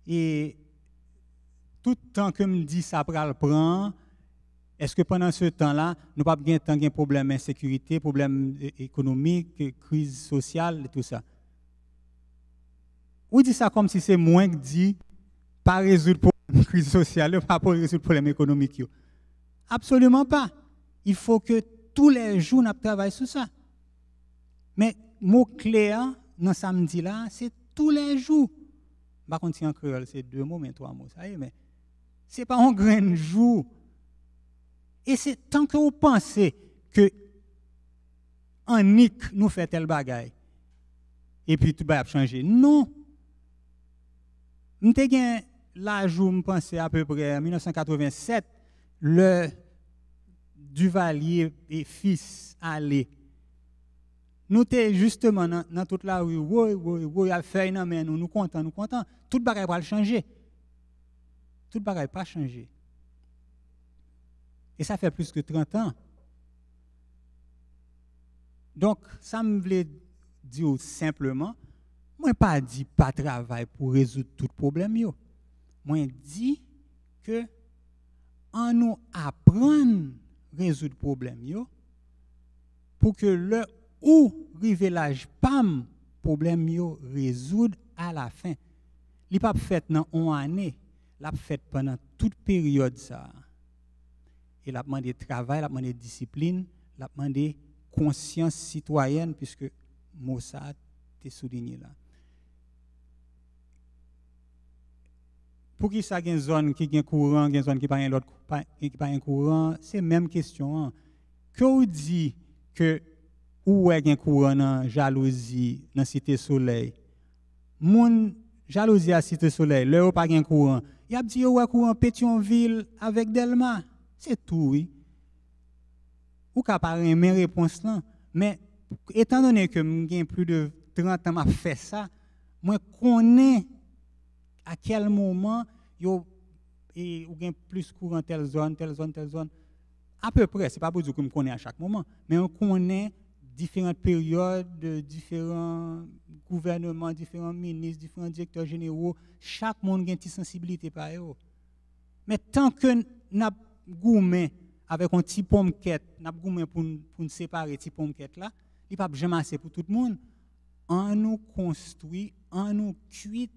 et tout le temps que me dit ça pral prend, est-ce que pendant ce temps-là, nous pas bien tant de problème d'insécurité, problème économique, crise sociale et tout ça? Ou dit ça comme si c'est moins que dit pas résoudre la crise sociale, pas pour résoudre le problème économique. Absolument pas. Il faut que tous les jours nous travaillons sur ça. Mais mot clé dans samedi là, c'est tous les jours. Par contre, en créole, c'est 2 mots, mais 3 mots. Ça y est, mais c'est pas un grand jour. Et c'est tant que vous pensez que en nick nous fait tel bagaille et puis tout va changer. Non. Nous avons l'âge où je pensais à peu près en 1987, le Duvalier et fils allé. Nous étions justement dans toute la rue, oui, à faire une main, nous contents. Tout le bagage va changer. Tout le bagage pas changer. Et ça fait plus que 30 ans. Donc, ça me voulait dire simplement, moi pas dit pas travail pour résoudre tout problème yo. Moi dit que en nous apprendre résoudre problème yo pour que le ou rive l'âge pam problème yo résoudre à la fin. Li pas fait dans 1 année, l'a fait pendant toute période ça. Et l'a demandé travail, l'a demandé discipline, l'a demandé conscience citoyenne puisque mot ça t'est souligné là. Pour qui ça une zone qui a courant, une zone qui pas l'autre qui pas un courant, c'est même question. Que vous dit que où est un courant dans jalousie dans Cité Soleil? Mon jalousie à Cité Soleil, là pas un courant. Il a dit où est courant Pétionville avec Delma. C'est tout oui. Ou capable aimer réponse là, mais étant donné que j'ai plus de 30 ans m'a fait ça, moi connais à quel moment yo et ou gain plus courant telle zone à peu près, c'est pas pour dire que me connais à chaque moment, mais on connaît différentes périodes, différents gouvernements, différents ministres, différents directeurs généraux, chaque monde a une petite sensibilité par eux. Mais tant que n'a goumé avec un petit pomme quête, n'a goumé pour nous séparer petit pomme quête là, il pas jamais assez pour tout le monde. On nous construit, on nous cuit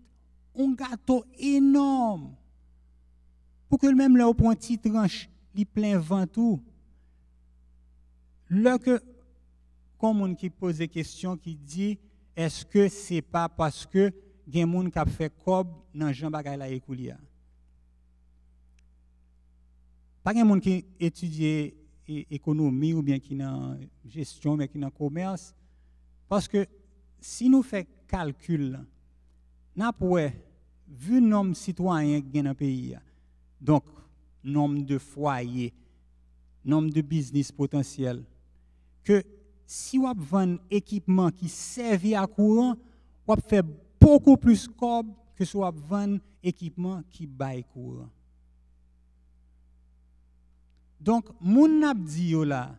un gâteau énorme pour que même là au point petite tranche li plein vent tout là que comme on qui pose des questions qui dit est-ce que c'est pas parce que gen moun qui a fait cob dans Jean bagay la écoulia pas gen moun qui étudie économie ou bien qui dans gestion mais qui dans commerce parce que si nous fait calcul n'a pas vu le nombre de citoyens qui sont dans le pays, donc nombre de foyers, nombre de business potentiels, que si vous vendez un équipement qui sert à courant, vous faire beaucoup plus cob que si vous vendez un équipement qui baille courant. Donc, mon ap di yo là,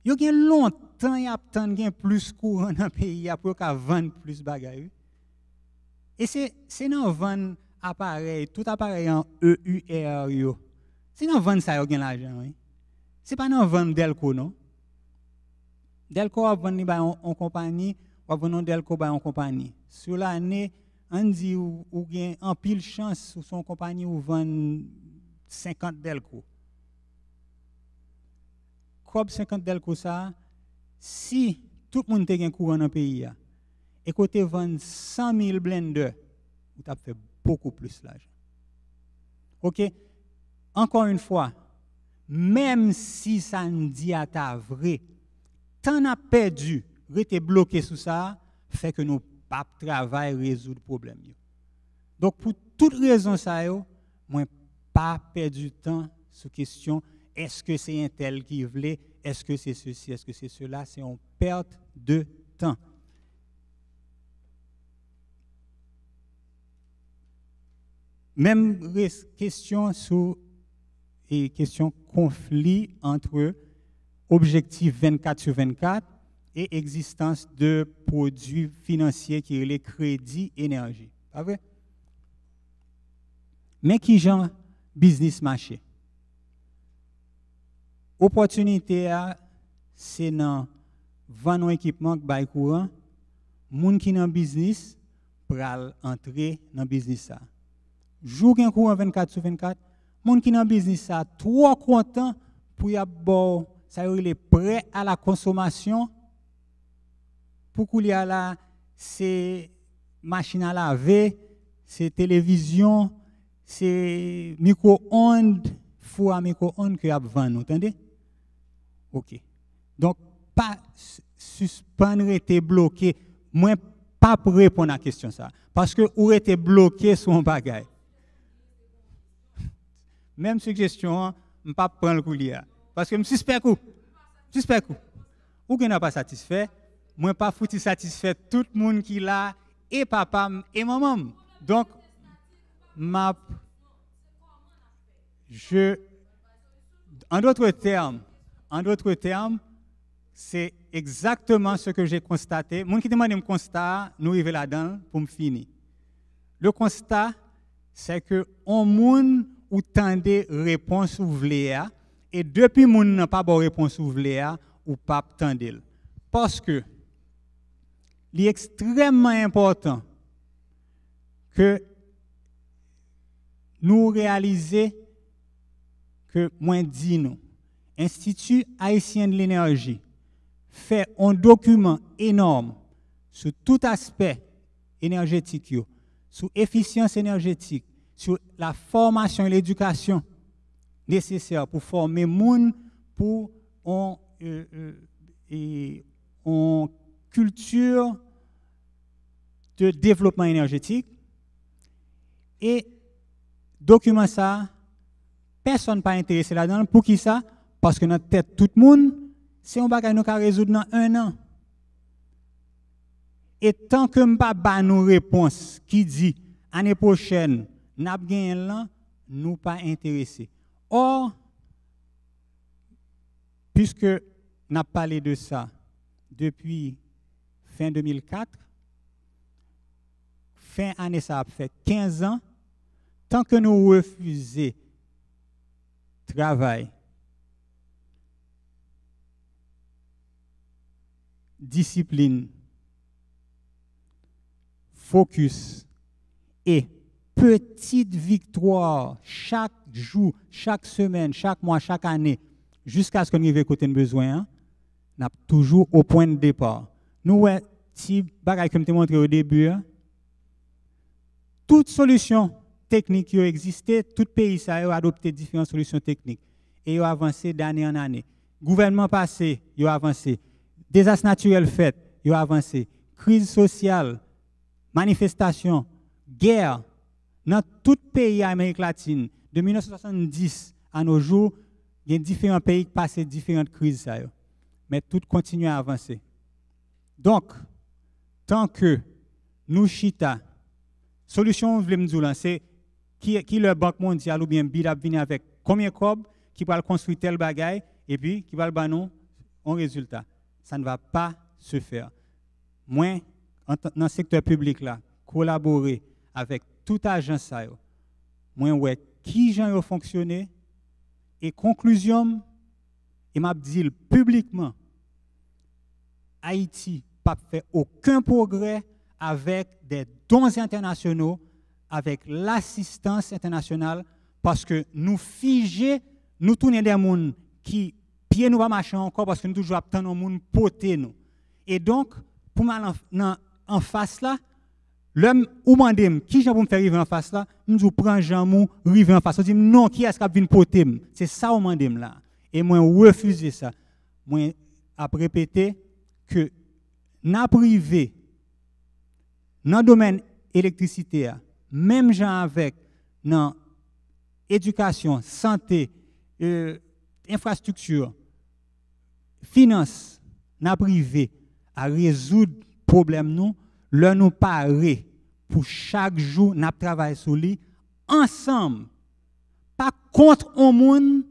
yo gen longtemps y attend gen plus courant dans le pays pour ka vendre plus bagay. Et c'est dans vendre appareil, tout appareil en EUR yo. C'est dans vendre ça yo gen l'argent, oui. C'est pas dans vendre Delco non. Delco va vendre ba en compagnie, va vendre Delco ba en compagnie. Sur l'année, on dit ou gen en pile chance sur son compagnie ou vendre 50 Delco. Comme 50 Delco ça, si tout le monde a un courant dans le pays, et côté vendre 100 000 blenders, vous avez fait beaucoup plus d'argent. OK? Encore une fois, même si ça ne dit à ta vrai, t'en as perdu, rester bloqué sous ça, fait que nous pas travailler résoudre le problème. Donc pour toute raison ça, moi pas perdu temps sur question. Est-ce que c'est un tel qui voulait? Est-ce que c'est ceci? Est-ce que c'est cela? C'est une perte de temps. Même question sur et question conflit entre objectif 24/24 et existence de produits financiers qui sont les crédits énergie. Pas vrai? Mais qui genre business marché? Opportunité c'est dans vendre un équipement qui bail courant, moun qui dans business pral entrer dans business ça. Jour gen courant 24/24, moun qui dans business ça trop content pour y avoir ça il est prêt à la consommation pour qu'il y a là c'est machine à laver, c'est télévision, c'est micro-ondes, four à micro-ondes que y a vendre, entendez? OK. Donc, pas suspendre était bloqué. Moi, pas pour répondre à la question ça. Parce que ou était bloqué sur un bagage. Même suggestion, je ne pas prendre le coulier. Parce que je suspect coup. Ou qui n'a pas satisfait, moi pas foutu satisfait tout le monde qui l'a, et papa et maman. Donc, en d'autres termes, c'est exactement ce que j'ai constaté. Mon qui demande un constat, nous arrivons là-dedans pour me finir. Le constat, c'est que on moun ou tendez réponse ou vle et depuis moun n'a pas bonne réponse ou vle ou pas tendez. Parce que il est extrêmement important que nous réalisions que moi dis nous Institut haïtien de l'énergie fait un document énorme sur tout aspect énergétique, sur l'efficience énergétique, sur la formation et l'éducation nécessaire pour former les gens pour une culture de développement énergétique. Et document ça, personne pas intéressé là-dedans. Pour qui ça? Parce que notre tête, tout le monde, c'est un bagage nous ka résoudre dans 1 an. Et tant que nous pas ba nous réponse qui dit année prochaine, n'a gagné là, nous pas intéressés. Or, puisque nous avons parlé de ça depuis fin 2004, fin année ça a fait 15 ans, tant que nous refusons travail, discipline, focus et petite victoire chaque jour, chaque semaine, chaque mois, chaque année, jusqu'à ce qu'on arrive à côté de besoin, nous sommes toujours au point de départ. Nous, si bagay comme je t'ai montré au début, toute solution technique qui existait, tout pays a adopté différentes solutions techniques et a avancé d'année en année. Gouvernement passé, il a avancé. Désastres naturels faits, il a avancé. Crise sociale, manifestation, guerre dans tout pays d'Amérique latine, de 1970 à nos jours, il y a différents pays qui passent différentes crises. Mais tout continue à avancer. Donc, tant que nous, Chita, solution, je voulais me dire, c'est qui le Banque mondiale ou bien BID a venu avec combien de cob qui va construire tel bagaille et puis qui va le banon en résultat. Ça ne va pas se faire. Moi, dans le secteur public, là, collaborer avec toute agence, moi, ouais, qui j'en ai fonctionné et conclusion, et m'a dit publiquement, Haïti n'a pas fait aucun progrès avec des dons internationaux, avec l'assistance internationale, parce que nous figer, nous tournons des gens qui pieds nous va marcher encore parce que nous toujours attendons des gens poter nous. Et donc, pour m'aller en face là, l'homme ou mandem qui j'ai pour me faire arriver en face là, nous prend Jean-Mou arriver en face, on dit non, qui est-ce qui vient poter? C'est ça ou mandem là. Et moi refuser ça. Moi a répété que n'a privé dans le domaine électricité, même gens avec dans éducation, santé, infrastructure, finance, n'a privé à résoudre problème nous, là nous parer pour chaque jour n'a travailler sur lui ensemble, pas contre un monde,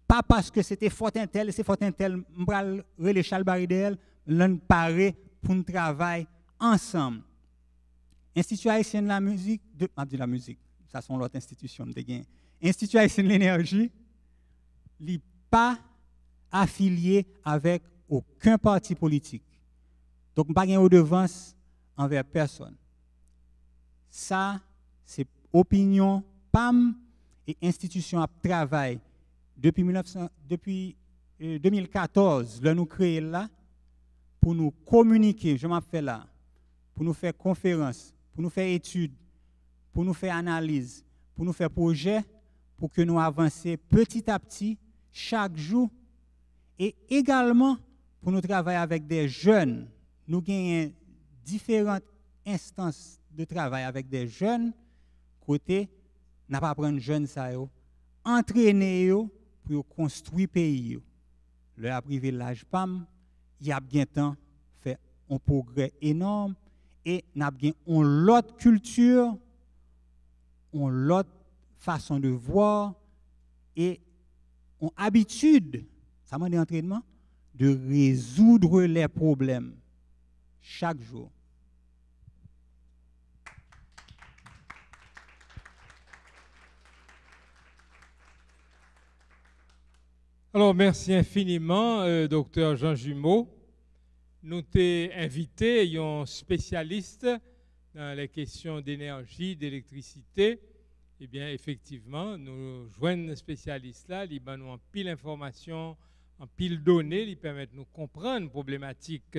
pas parce que c'était fort un tel, c'est fort un tel, m'bral relé Charles Baridel, là nous parer pour nous travailler ensemble. Institut haïtien de la musique, la musique, ça sont l'autre institution de gain. Institut haïtien de l'énergie, n'est pas affilié avec aucun parti politique. Donc, pas de redevance envers personne. Ça, c'est opinion, PAM et institution à travail. Depuis 2014, là, nous créons là pour nous communiquer, je m'en fais là, pour nous faire conférences, pour nous faire études, pour nous faire analyse, pour nous faire projet, pour que nous avancions petit à petit, chaque jour, et également pour nous travailler avec des jeunes. Nous gagnons différentes instances de travail avec des jeunes, côté, n'a pas prendre jeunes ça entraîner pour construire pays. Le a privé l'âge PAM, il y a bien temps fait un progrès énorme et n'a bien une autre culture, une autre façon de voir et une habitude, ça m'a dit entraînement, de résoudre les problèmes chaque jour. Alors, merci infiniment, docteur Jean Jumeau. Nous t'ai invité, un spécialiste dans les questions d'énergie, d'électricité. Eh bien, effectivement, nous joignons un spécialiste là, il nous en pile d'informations, en pile données, il permet de nous comprendre la problématique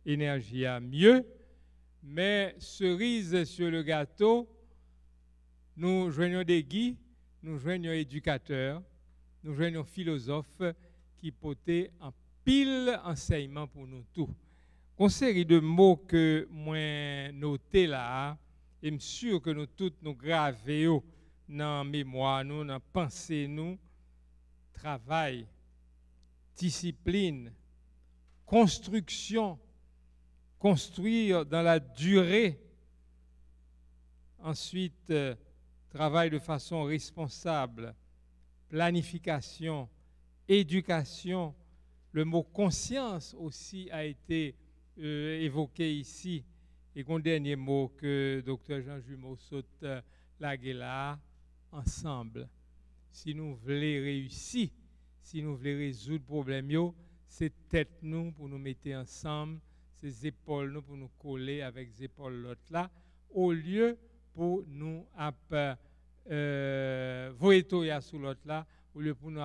énergie à mieux. Mais cerise sur le gâteau, nous joignons des guides, nous joignons éducateurs, nous joignons philosophes qui portaient en pile enseignement pour nous tous. Une série de mots que moi noté là, et je suis sûr que nous tous nous gravons dans la mémoire, nous, dans la pensée, nous, travail, discipline, construction, construire dans la durée, ensuite travail de façon responsable, planification, éducation. Le mot conscience aussi a été évoqué ici. Et un dernier mot que Dr. Jean Jumeau saute la là, ensemble. Si nous voulons réussir, si nous voulons résoudre le problème, c'est tête nous pour nous mettre ensemble, c'est épaules nous pour nous coller avec les épaules l'autre là, au lieu pour nous voyer sur l'autre là, au lieu pour nous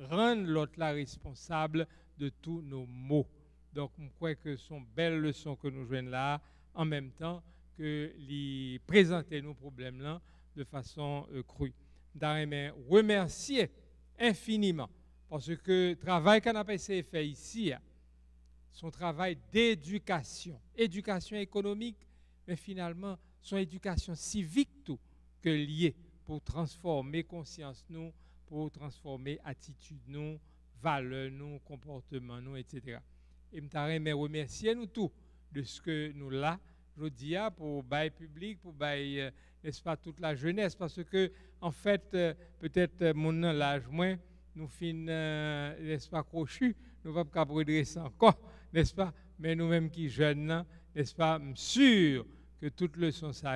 rendre l'autre là responsable de tous nos maux. Donc, je crois que ce sont belles leçons que nous jouons là, en même temps que les présenter nos problèmes là de façon crue. Je remercier infiniment parce que le travail qu'on a essayé de faire ici, son travail d'éducation, éducation économique, mais finalement son éducation civique tout que lié pour transformer conscience nous, pour transformer attitude nous, valeurs nous, comportement nous, etc. Et je remercier nous tous de ce que nous là, je dis pour bail public, pour bail, n'est-ce pas, toute la jeunesse, parce que en fait, peut-être mon l'âge moins, nous finissons, n'est-ce pas, crochus, nous ne pouvons pas redresser encore, n'est-ce pas, mais nous-mêmes qui jeunes, n'est-ce pas, sûr que toute leçon ça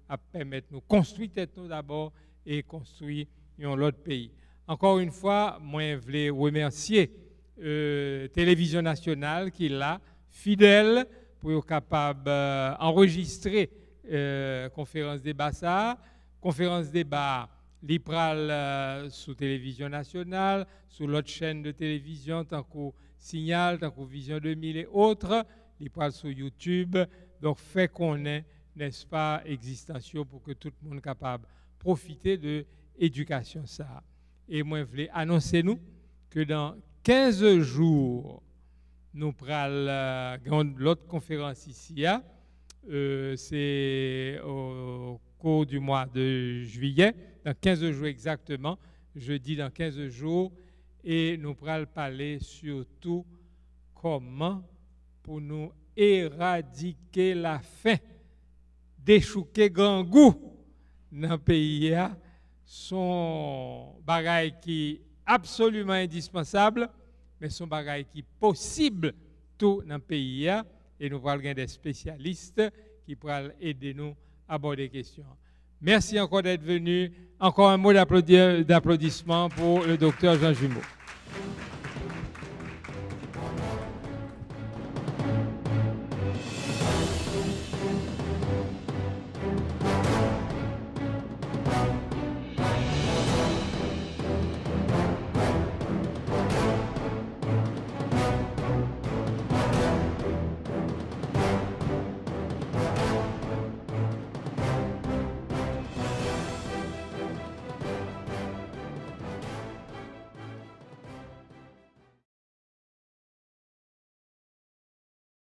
a permettre nous construire tête nous d'abord et construire l'autre pays. Encore une fois, moi je voulais remercier Télévision Nationale qui est là, fidèle pour être capable d'enregistrer conférence débat ça, conférence débat l'IPRAL sous Télévision Nationale, sous l'autre chaîne de télévision tant qu'au Signal, tant qu'au Vision 2000 et autres, l'IPRAL sur YouTube. Donc, fait qu'on ait, n'est-ce pas, existentiel pour que tout le monde soit capable de profiter de l'éducation. Ça. Et moi, je voulais annoncer nous que dans 15 jours, nous prenons l'autre conférence ici. C'est au cours du mois de juillet, dans 15 jours exactement, jeudi dans 15 jours, et nous allons parler surtout comment pour nous éradiquer la faim, déchouquer grand goût dans le pays, sont bagailles qui est absolument indispensable, mais sont bagailles qui est possible tout dans le pays, et nous allons avoir des spécialistes qui pourront aider nous à aborder les questions. Merci encore d'être venu. Encore un mot d'applaudissement pour le docteur Jean Jumeau.